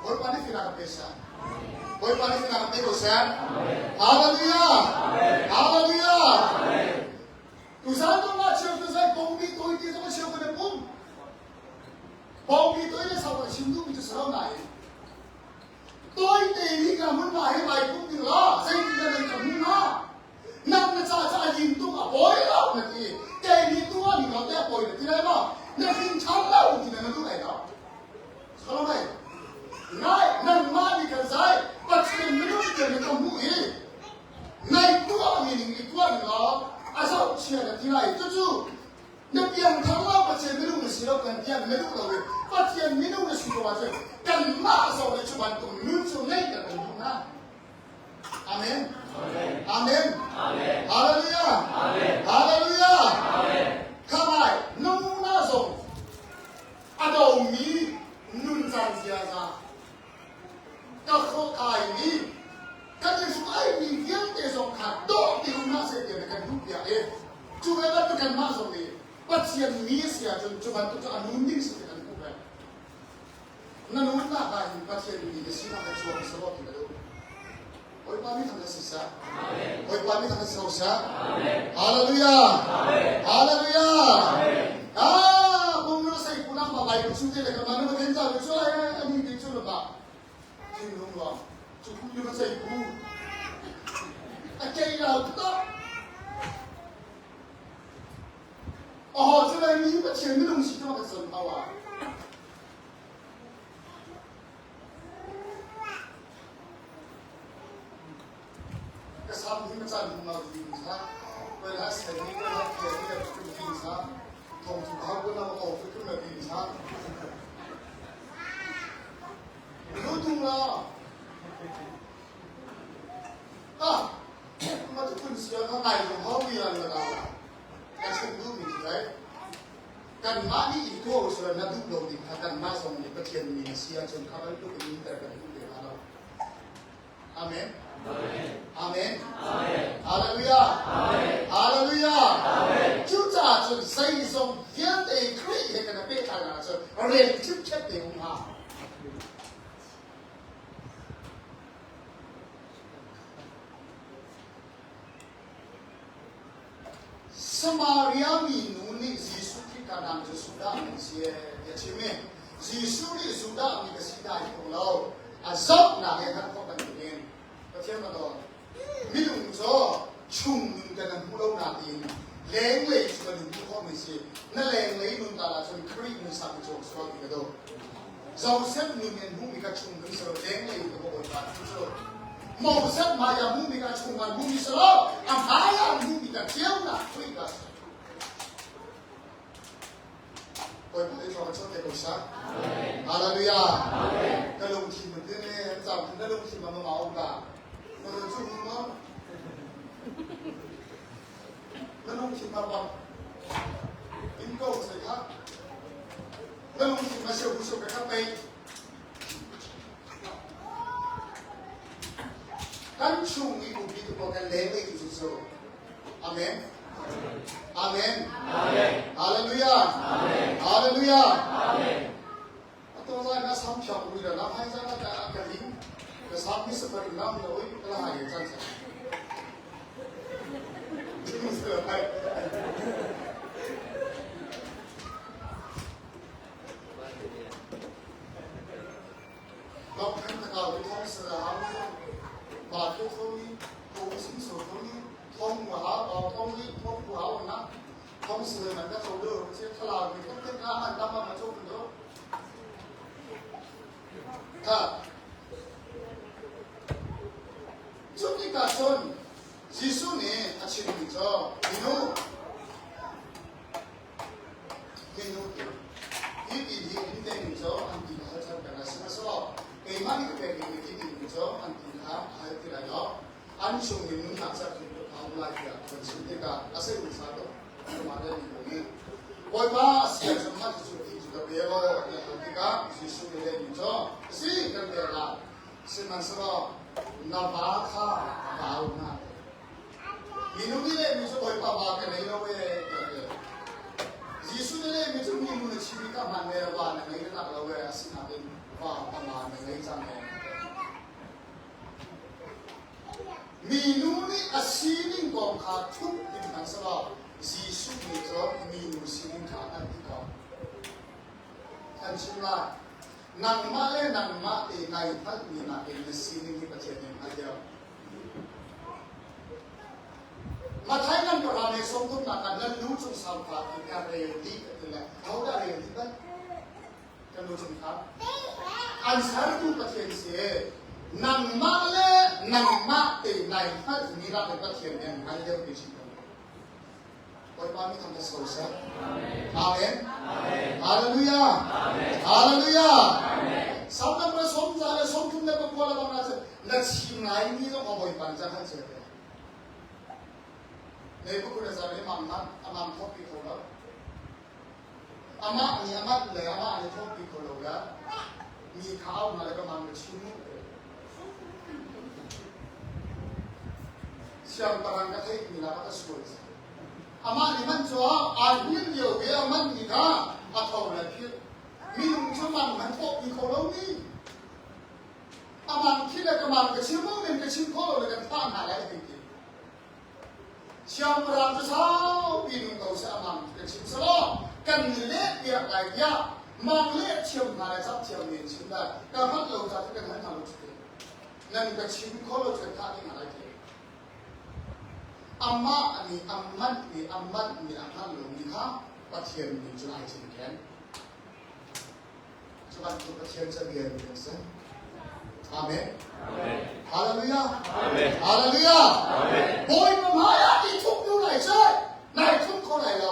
บริการที่ฟิลาเปซ่าบริการที่ฟิลาเปซ่าฮาเลลูยาฮาเลลูยาUsando lá tinha que usar bom e doido e não tinha que bom. Bom e doido é só para chindu muito só na aí. Doido ele que muito mais vai bom de lá, sem que ele que muito lá. Não na já indo a boi lá aqui. Tem indo ali não tem boi aqui né não. Não tem chão lá o que não do aí não. Só vai. Não mais que sai, mas que não tem que muito aí. Não tu a mim e tu a lá. Asal cia dia menu lawe patien menu ne su wa se kan ma so le chuban tu nu chu nei ka tu na amen amen hallelujah hallelujah kamai nu na so ado mi nun san sia sa ka kho kai ni ka je su ai mi yang te so kha do ti na se te ka du ya e chu ga ba tu kan ma so ni patien mi sia chun chuban tu ka nun ni se kan ku ba na nun na ka ni patien mi de si na ka chu so lo ti do oi pa mi thang se sa amen oi pa mi thang se sa amen hallelujah amen hallelujah amen bung no sai ku na ma bai ku chu te le ka ma no den ja ku chu ai ani de chu lo ba tin lo lo chu ku yo sai ku a kai la ta哦，这个你把钱的东西怎么个整好啊？这啥东西没占用到的东西啊？为了生意，为了便宜的东西啊，同时还不能哦，这个没东西啊，不懂了啊！我这本事要他买的好贵了，那个。การชมดูมีที่ไหนการมานี่อีกตัวส่วนนั้นดูโดดิการมาส่งนี่ก็เทียนมีเสียจนข้าพเจ้าเป็นมิตรกันทุกเดือนแล้วอาเมนอาเมนฮาเลลูยาฮาเลลูยาจุดจ้าจนใส่ส่งเทียนเองครีให้กันเป็นทางนั้นจนเรียนชิบเช็ดเดียวมาสมาริยามีนูนี่ยิสุที่การนำจะสุดามีเสียอย่าเชื่อไหมยิสุนี่สุดามีกสิได้ของเราอาซับนาเองครับพวกมันเองก็เชื่อมาต่อมีลุงโซ่ชุ่มนึงกันนั้นผู้เราหนาดีแรงเลยชวนผู้ข้อมีเสียนั่นแรงเลยนุ่นตาลาชนครีมุสัมโจสโลดีกันดูเราเส้นนุ่นเงินผู้มีกระชุ่มนึงเสือแรงเลยกับพวกเราทุกคนมองเส้นมายาผู้มีกระชุ่มกันผู้มีสโลอันหายาผู้มีกระเที่ยวนะคุยกันโอ้ยพระเจ้าชอบเด็กคนสักฮาเลลูยาก็ลงทีมเหมือนเดิมเลยจำถึงได้ลงทีมมาเมากันมาเรื่องชุ่มมั้งแล้วลงทีมมาบอกอินโก้ใส่ครับแล้วลงทีมมาเชี่ยวผู้ชมกันครับไปกันชุ่มอีกอุบิตัวกันเล่นไปจุดสุดอาเมนอาเมนฮาเลลูยาฮาเลลูยาตัวเราเนี่ยซ้ำชอบดูแล้วนะให้ใจเราจะกระดิ่งกระซับมิสเตอร์น้ำเลยก็ละหายจังสิมิสเตอร์ไปเราพันธะเราไปท่องเสือหางบาดเจ็บตรงนี้ตรงสิ้นสุดตรงนี้ท่องหัวหาท่องนี้ท่องหัวหานะท่องเสือมันก็โซเดอร์เชื่อขลาดมีต้องเต้นข้ามันดำมาโชว์กันด้วยค่ะจุดที่การชนยิสุเนี่ยอาชีพนี้จ้ะมินูที่ดีอินเตอร์นี้จ้ะอันที่เขาจะเป็นอะไรนะสอบเอมานี่ก็เป็นที่ดีนี้จ้ะอันที่หาหายที่ไรเนาะอันช่วงนี้นุ่นหนักสักทีก็ทำลายกันเป็นสิ่งที่การอาศัยวิชาตัวมาได้ดีกว่านี้โอ้ยมาเสียจนมาที่สุดที่จะเบี้ยว่าเนี่ยที่การยิสุเนี่ยนี่จ้ะสิกันเดี๋ยวละสิมันสระนาบาค่าบาวนามินุนี่เลยมิจุโอ้ยป้าบากันเลยเราเว้ยยิสุนี่เลยมิจุมีมุนชีวิตกับมันเนี่ยว่าเนี่ยไม่ได้เราเว้ยสินาเป็นว่าประมาณเนี่ยจังเลยมีนูนี่อาศิลิงกองขาทุกที่มันสระยิสุนี่จ้ะมีนูศิลิงขาอันที่เขาท่านชิมละนังมาเลยนังมาเองในพัดมีนาเองในซีนิที่ประเทศนี้มาเดียวมาไทยนั่นก็เราในสมทุนนักการเงินรู้จุดสำคัญในการเรียนดีกันแหละเขาได้เรียนดีกันกันรู้จุดครับอันสารทุกประเทศเสียนังมาเลยนังมาเองในพัดมีนาในประเทศนี้มาเดียวเป็นสิ่งนั้นโอ้ยป้าไม่ทำจะสวยซะอาเมน ฮาเลลูยาฮาเลลูยาสำนักประสมใจและสมทุนในประกวดและบางนาจะและชิมไหนนี่ต้องเอาไปปั่นจะให้เสร็จเลยในพวกคุณจะได้มั่งนั้นอามันทบปีเขาแล้วอามาอันนี้อามาเลยอามาอันนี้ทบปีเขาแล้วมีข้าวมาแล้วก็มันชิมเชื่อมตรังก็ให้มีนาก็สวยอามานี่มันจัวอันนี้เดียวเดียวมันมีก้าอัฐเอาเลยพี่มีลุงช่างมันทบปีเขาแล้วนี่อามันคิดอะไรก็มันก็ชิมมั่งเป็นก็ชิมเขาเลยกันท่าหาอะไรจริงเชื่อมตรังจะเช้าปีนึงเขาจะอามันก็ชิมสลอกันเละเอียดอะไรยากมันเละเชื่อมอะไรจับเชื่อมเงินชิมได้แต่พัดเราจะที่เป็นให้ทำรู้สึกนั่นก็ชิมเขาเราจะท่าที่อะไรจริงอามาอันนี้อามันนี่อามันนี่อามันลงนี่ฮะประเทียนนี่จุดไหนจริงแค่จุดนั้นจุดประเทียนจะเรียนเป็นเส้นอาเมนฮาเลลูยาฮาเลลูยาโบยมันหายที่ทุกดูไหนใช่ไหนทุกคนไหนเรา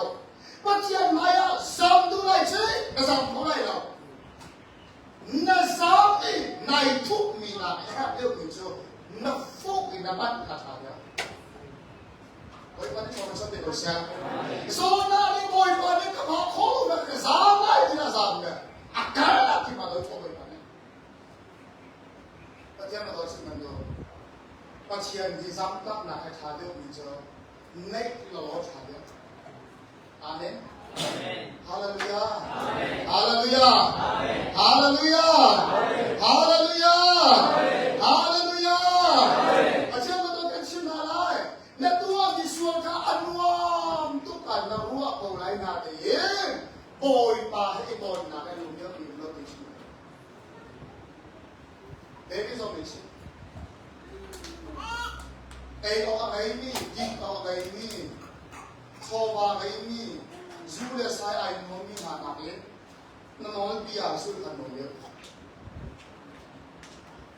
ประเทียนหายซ้ำดูไหนใช่กระซ้ำคนไหนเรานั่นซ้ำนี่ไหนทุกมีนาแค่เรื่องนี้จูนับฟุกในบ้านขาดอะไรboy pa ni mo sa teko siya so na ni boy pa ni ka ma kholo na ka sa na ina sa na akala ki ma do boy pa ni pa tiyan na do sin man do pa chian di sam tak na ka tha de ni jo nek lo lo tha de amen hallelujah hallelujah hallelujah hallelujah hallelujah acha ma do kan sin na lai na tua di suan ka anuam tu kan na ruwa ko lai na de ye boy pa he boy na ka lu yo ni lo ti chi de ki so ni chi ai o a ai ni ji o a ai ni so wa ai ni zu le sai ai no mi na na le na no bi ya su kan no ye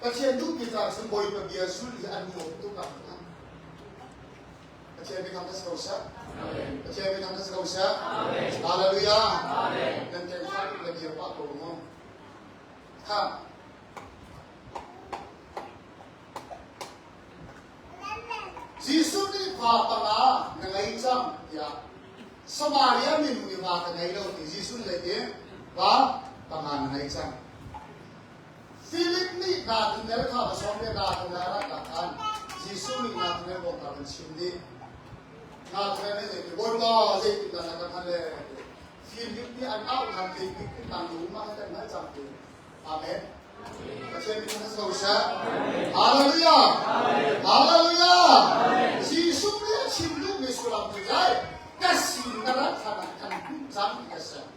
ka chen du ki ta su boy pa bi ya su li an yo tu ka Percaya dengan Tuhan sekausa, percaya dengan Tuhan sekausa, Haleluya. Dan jangan lagi apa tolong, kan? Yesus ni papa ngai jam ya, Samaria ni mungkin papa ngai lo, Yesus lagi papa ngai jam. Philip ni nak tinggal kah, Sonia nak tinggal kan? Yesus ni nak tinggal bukan cindi. Nah, kerana ni, bola saya kita nak katakan Philip ni anak kan Philip ni tanggung rumah dan macam tu. Amen. Percaya dengan sekausa. Haleluya. Haleluya. Yesus ni cimlu ni sulam terjai. Kasih narat kan jam kasih.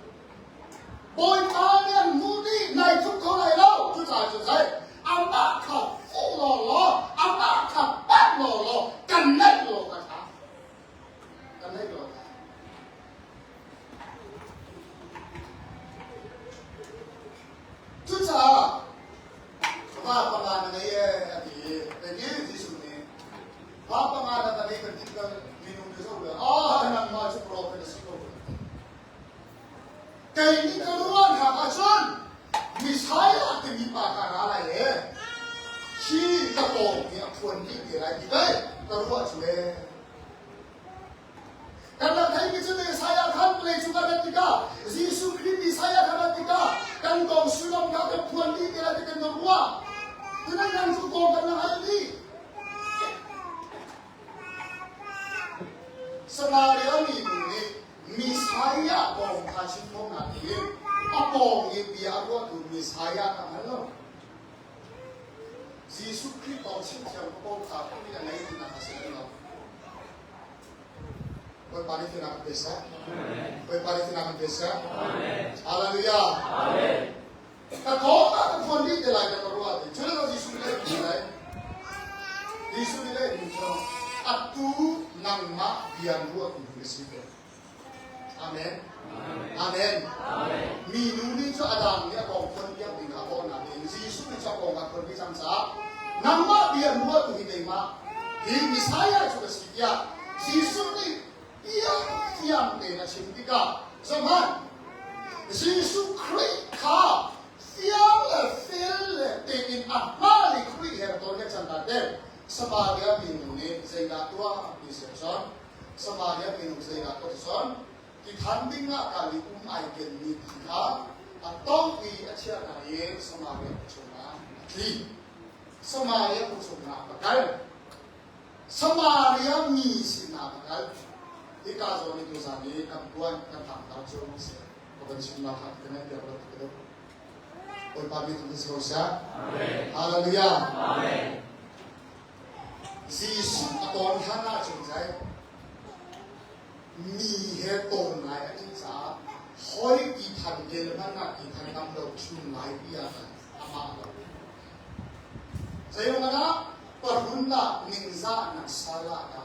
Boy kalian mudi naik tu kau naik lau tu terjai. Anak kau full lo, anak kau bad lo, kan naik lo kata. Kan naik lo. Tu cah. Apa pengaruh ni ni Yesus ni. Apa pengaruh tadi ketika minum Yesus udah. Anak masuk profesi kau. Kayak ini keluar hak acuan. Misalnya demi pakar ala ye. Si kapong ni acuan ni kira kita keluar cuma. Karena kayak gitu ni saya akan boleh juga ketika Yesus Kristus saya akan ketika kan kau sudah mengatakan Tuhan ni kira kita keluar. Dengan yang cukup karena hal ini. Senario ni Misaya kong kasih kong nanti. Apa ni biar gua tu Misaya kan halo. Yesus Kristus kau cinta kau tak ni yang lain nak kasih kau. Kau paling tidak bisa. Kau paling tidak bisa. Haleluya. Amen. Kau tak kau ni jalan yang keluar. Jangan kau Yesus ni jalan. Yesus ni jalan. Atu nama biar gua tu bersih. Amen. Amen. Minum ni tu Adam ni kau pun dia tinggal kau nanti. Yesus ni kau kau pun bisa sah. Nama biar gua tu hidup mak. Ini saya juga setia. Yesus ni yang tiang ni nak cintika. Zaman Jesus Christ ka feel in amali Christ her to get sandate Samaria pinune zega tua reception Samaria pinune zega position ki thanding nga kali ai ken ni ka atong wi achia na ye Samaria chunga ki Samaria chunga bakal Samaria mi sina bakal ikazo ni tusani kampuan katang tau chung se Bensin makan kena dia berdoa. Oi pagi tu diskursa. Amin. Haleluya. Amin. Yesus aton hana cungzai. Mi he ton lai atin sa. Hoi ki than gel mana ki than kam lo chung lai pia ama lo. Sayo mana perhunda ningza nak salah ka.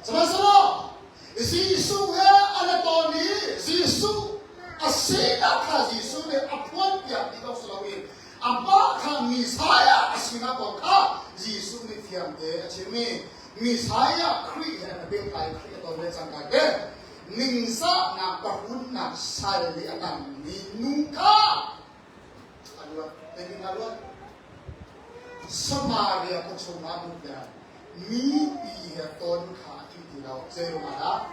Sama-sama. Yesus he anatoni Yesus asina ka Yesus le apuan dia di kau selawi apa ka Misaya asina kau ka Yesus le tiang de acemi Misaya kri he na bel kai kri to le sangka de ningsa na pahun na sal le akan minuka aduh lagi ngaluan Samaria ko chunga mukya mi pi he ton ka Lau zero mana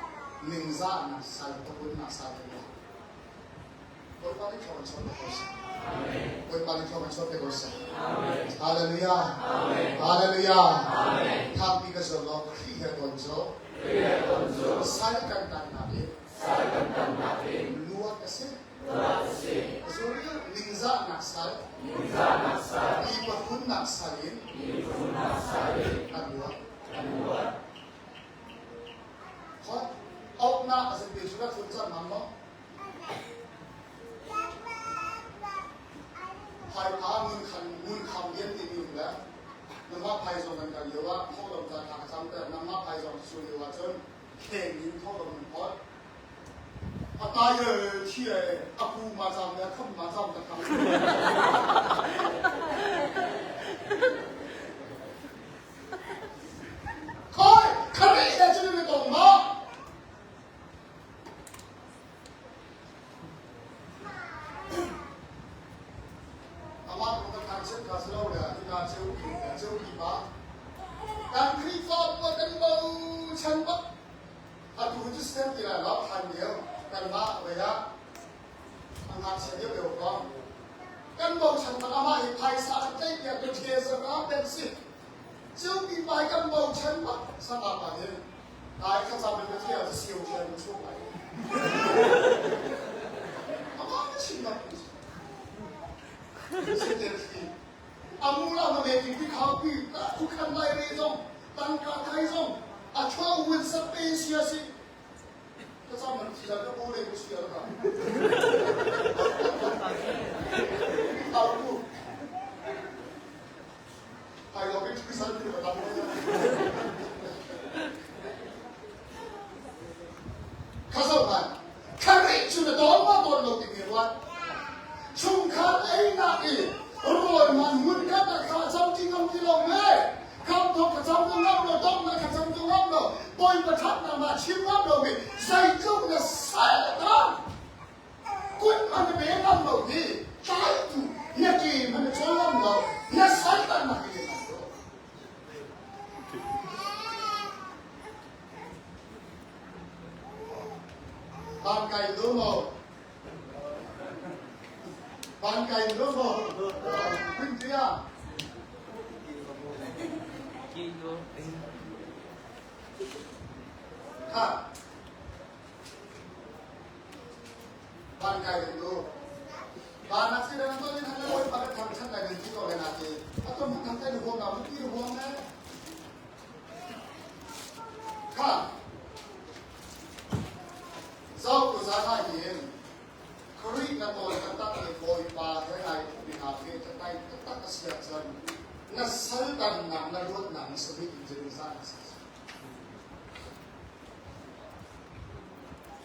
ningza na sal pun na sal ni. Kau paling kau macam apa kau? Kau paling kau macam apa kau? Haleluya. Haleluya. Tapi kesolah kriya konjo. Sal kan nabi. Luar kasih. Kesolah ningza na sal. Ibu pun na salin. Kedua. Ốc na ở trên biển sudah sunsan mama. Hai phá mun kham yếm thì nhiều lắm. Năm mắt phải rồi mình cần nhiều quá, không đồng ra thằng trămแต่năm mắt phải rồi suy nhiều quá chân. Kẹn nhìn không đồng mình phốt. Ta giờ khi apu mà trăm này không mà trăm ta không. Coi, cái này là chưa được tổng mà. Kan krifa kan bau cantik, aku itu setiap tidak lap handiau kan mak beda, angkat saja berapa, kan bau cantik ama ipai saat itu dia berjasa apa sih, jauh ipai kan bau cantik sama apa dia, naik kan sampai berjaya itu siu siu cukai, ama cinta pun, sedih. Amula memiliki kopi, bukan lain itu, tanpa kaisong, atau win spesiasi. Kesamaan tidak ada boleh usia orang. Aku, ayo kita bisa tidak tahu. Kesamaan, kami sudah dorong tinggian, sungkan enak ini. Rồi mà muốn cắt là khả trong chính ông đi lòng này không thuộc khả trong tương ấp rồi đông là khả trong tương ấp rồi tôi mà thắt là mà chiếm ấp rồi mình dây chung là sai là con quýt mà nó bé năm đầu đi trái chủ nhà kỳ mà nó cho năm đầu nhà sai tận mà cái gì mà ban cày đứa một ban cày đứa một Vinh Thúy à ha ban cày đứa một ban nasi dengan tu ni hanya boleh pada thang lagi kita oleh nasi atau bukan saya dua nggak mungkin dua nggak ha sau của giá hai tiền khởi là tôi cắt tắt để bồi bà thế này bị hạ phía chân tay cắt tắt cái sẹo chân nó sấy đằng nặng nó luốt nặng sẽ bị dừng ra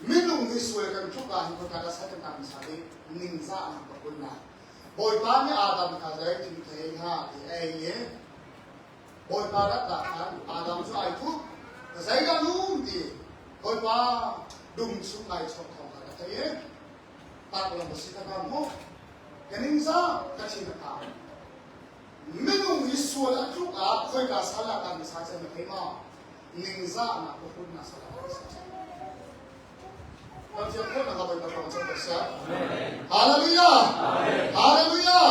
minung ni suai kan juga hidup kada saya tentang misalnya ninja apa pun nah bồi bà ni Adam kadai tin thấy ha thì ai bồi bà đã kan Adam cho ai thuốc giải ra luôn thì bồi bà đùng xuống này trong thòng thế ta còn một sự thật không cái ninh ra cái chuyện là ta mình không đi xuôi là lúc à khơi cả sao là ta bị sai sai thấy mà ninh ra là có phun là sao làเราจะพูดนะครับเป็นประโยชน์ต่อสัตว์ฮาเลลูยาฮาเลลูยา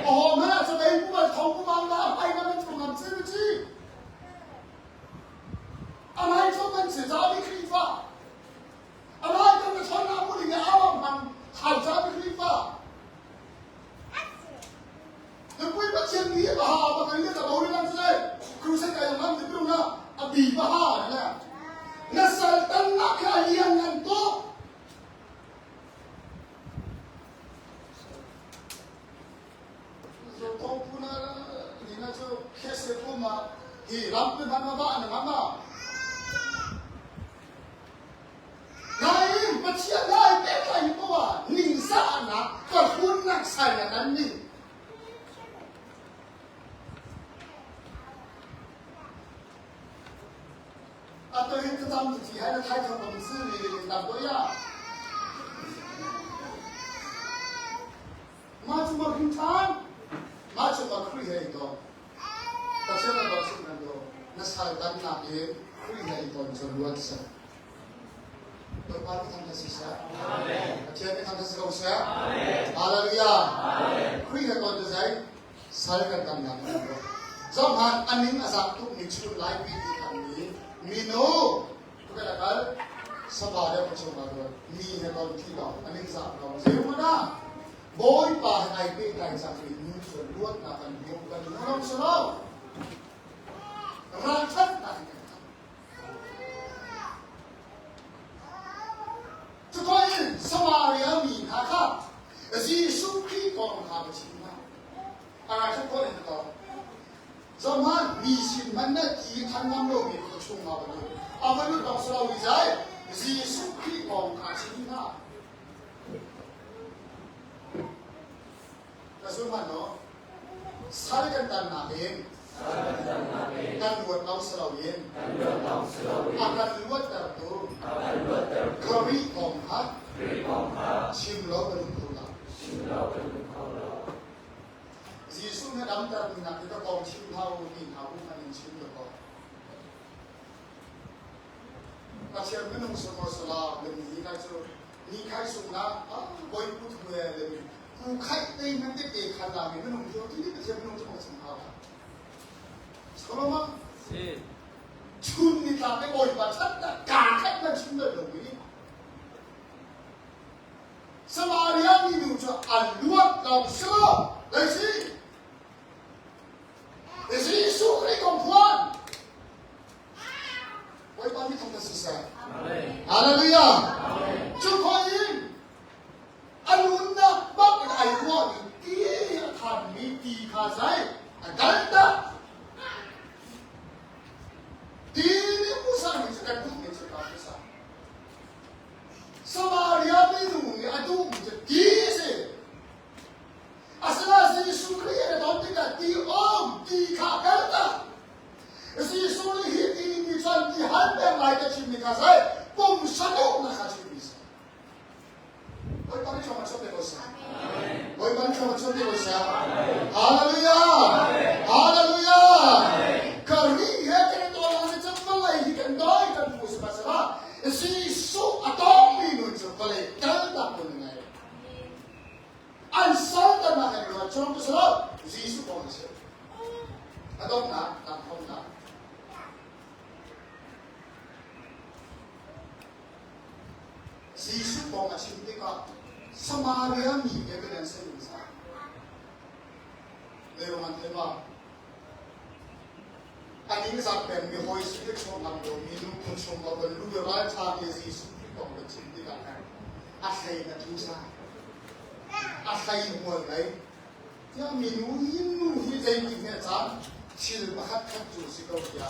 โอ้โหแม่จะเป็นผู้บริโภคผู้บางลาไปกันเป็นผู้นำชีวิตที่อะไรชอบมันเสียใจไม่คลีฟ้าอะไรต้องไปชนน้ำผู้หญิงเอามันข่าวใจไม่คลีฟ้าแต่ผู้บริโภคนี้บ้าบางทีก็จะบอกว่านั่นสิครูเสกอย่างนั้นที่พูดนะอดีตบ้าเนี่ยนั่นสั่งตั้งหลักให้เลี้ยงกันโตที่รับเป็นพันบ้านนะครับนะนายมาเชียร์ได้แต่ใครเพราะว่านิ่งสะนะก็คุณนักใส่อย่างนั้นนี่อาตัวเองจะทำสิ่งให้เราใช้คำพูดซื่อในตามตัวอย่างมาจุมาพิมพ์ทานมาจุมาคุยให้ก่อนแต่เชื่อว่าเราสิ่งนั้นนักสายการนักเองคุยให้ก่อนจนรู้สึกตัวป้าที่ทำได้สิเสียเชื่อที่ทำได้สิเราเสียฮาเลลูยาคุยให้ก่อนจะใช้สายการนักเองจอมหันอันนี้อาศัยทุกนิชุนไลฟ์วิธีทำนี้มีโน่ทุกอย่างก็สบายได้ประชุมมาด้วยมีให้ก่อนที่เราอันนี้สักเราเสียมาได้บอยป่าให้ไปไกลสักทีนู้นส่วนล้วนนักการเมืองกันน้องสลาวรังชัดต่างกันทุกคนสมาเรียมีหาข้าจีสุขีกองข้าไปชิมนะอะไรทุกคนเห็นต่อสมัยมีสิ่งมันน่ะที่ท่านนำโลกมีประชุมมาบ้างเอาไปรู้ต้องสลาวิจัยจีสุขีกองข้าชิมนะแต่ส่วนมันเนาะสารกันตันนาเองกันรวดเราสลาวินอาการรวดแต่ตัวกรีกองฮักชิมเราเป็นคนละจีสุเนี่ยดำแต่มีนักที่ตะกองชิมเท่ามีหาผู้พันชิมตะกองอาเชียนไม่นุ่งสมสลาเป็นมีใครสุมีใครสุนะบอยพูดเมื่อเลยผู้ใครเองนั่นเด็กขันลามีไม่นุ่งโยที่นี่อาเชียนไม่นุ่งสมสลา그러면 춤이 다음에 오이바 찾다 가까이만 춤을 여기 사마리아 민우저 알루아 남스러 레시 수그리 공부한 오이바 미 통했었어요 할렐루야 주파인 알루나 막 아이고 이게 한미 디가사이 간다 Dini Musa ni cakap tu ni cakap Musa. Samaria ni adu di se. Asal si sukri ada tahun tiga di di kakak. Si suri hiti ni cakap di hal yang lain macam ni kasai. Pom satu nak kasih bisa. Oi pani cuma coba dosa. Oi pani cuma coba dosa. Haleluya. Haleluya. Kari ya kena nói cần phụ sự bà sá si số atom mi người cho vale cả ta con này anh sao ta mà hay rồi trong cái số Jesus con sẽ atom na làm không na Jesus con là chính cái Samaria mi cái bên sẽ như sao để mà thấy vào anh ấy sagt wenn wir heute schon haben wir Minuten schon aber nur weil Tag ist sie kommt mit zum die dann ach hey na tu sa ach hey mua đấy ya Minuten dây như thế sao chỉ mà khát chú sĩ đâu kìa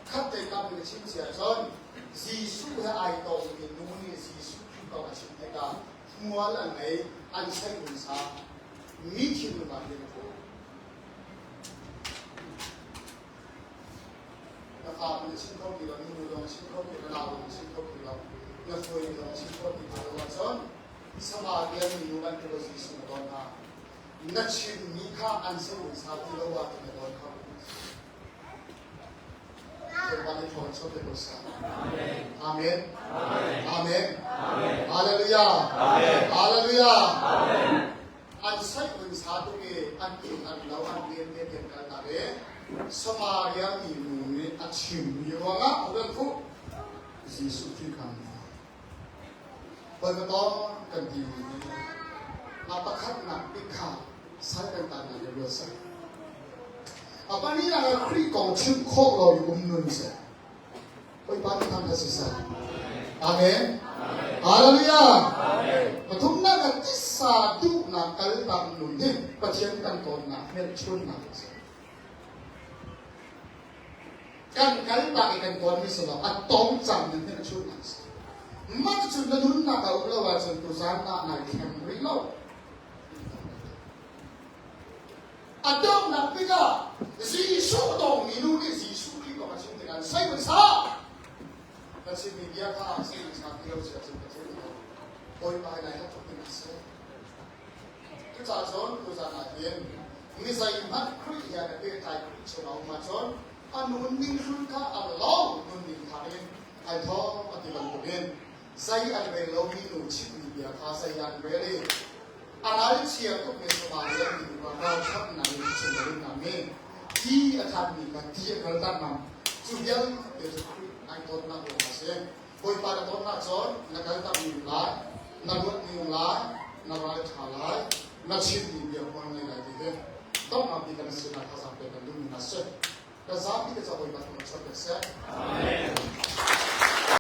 khát tay cầm cái chim sẻ son Jesus là ai đâu Minuten Jesus đâu là chim thế cả mua là này anh sẽ cũng sao mi chim mà điข้าเป็นชิ้นข้าวกี่เรานี่มือเราชิ้นข้าวกี่เราชิ้นข้าวกี่เรา na foi no chico di Palawachon sama dia minuman ko si Sunodon ha na chin mikha anso sa tilawa na don ha Terima kasih bersama. Amin. Amin. Haleluya. Haleluya. Ansai pun satu ke anti lawan dia kata Samaria ini acim yang orang tu Yesus Tuhan. Berdoa ganti ini. Apakah nak pikir saya kata nak berdoa? Apa ni nak kiri kau cip kau lalu umnun se? Oi pagi tanda sisa. Amin. Haleluya. Betul nak kisah tu nak kalau tak nunjuk, pasien kan kau nak mercun nak. Kan kalau tak ikan kau ni semua, atong jam ni mercun nak. Macam tu nak kau lawan sentuhan nak Camry law. Adam nak pikir, Yesus dong ini Yesus kita macam dengan saya besar. Tapi media kah saya sangat kira siapa siapa. Koi pakai naya tu pun saya. Kita john kita nak dia. Ini saya mat kiri ya tapi tak kiri cuma macam. Anu mending ka Allah mending kalian. Saya tahu pati bangkuin. Saya ada belomi nucip media kah saya ada beli. Anak siapa tu mesra yang dibuat kat nari cenderi kami di akademi dia kerana nam sudah itu ai tot nak berhasil. Koi pada tot nak john nak kerana miulai, nak buat miulai, nak rai thalai, nak cipti dia pun ni lagi deh. Tom nabi kan sudah sampai kan dulu nasib. Kezabi kita koi pada macam biasa.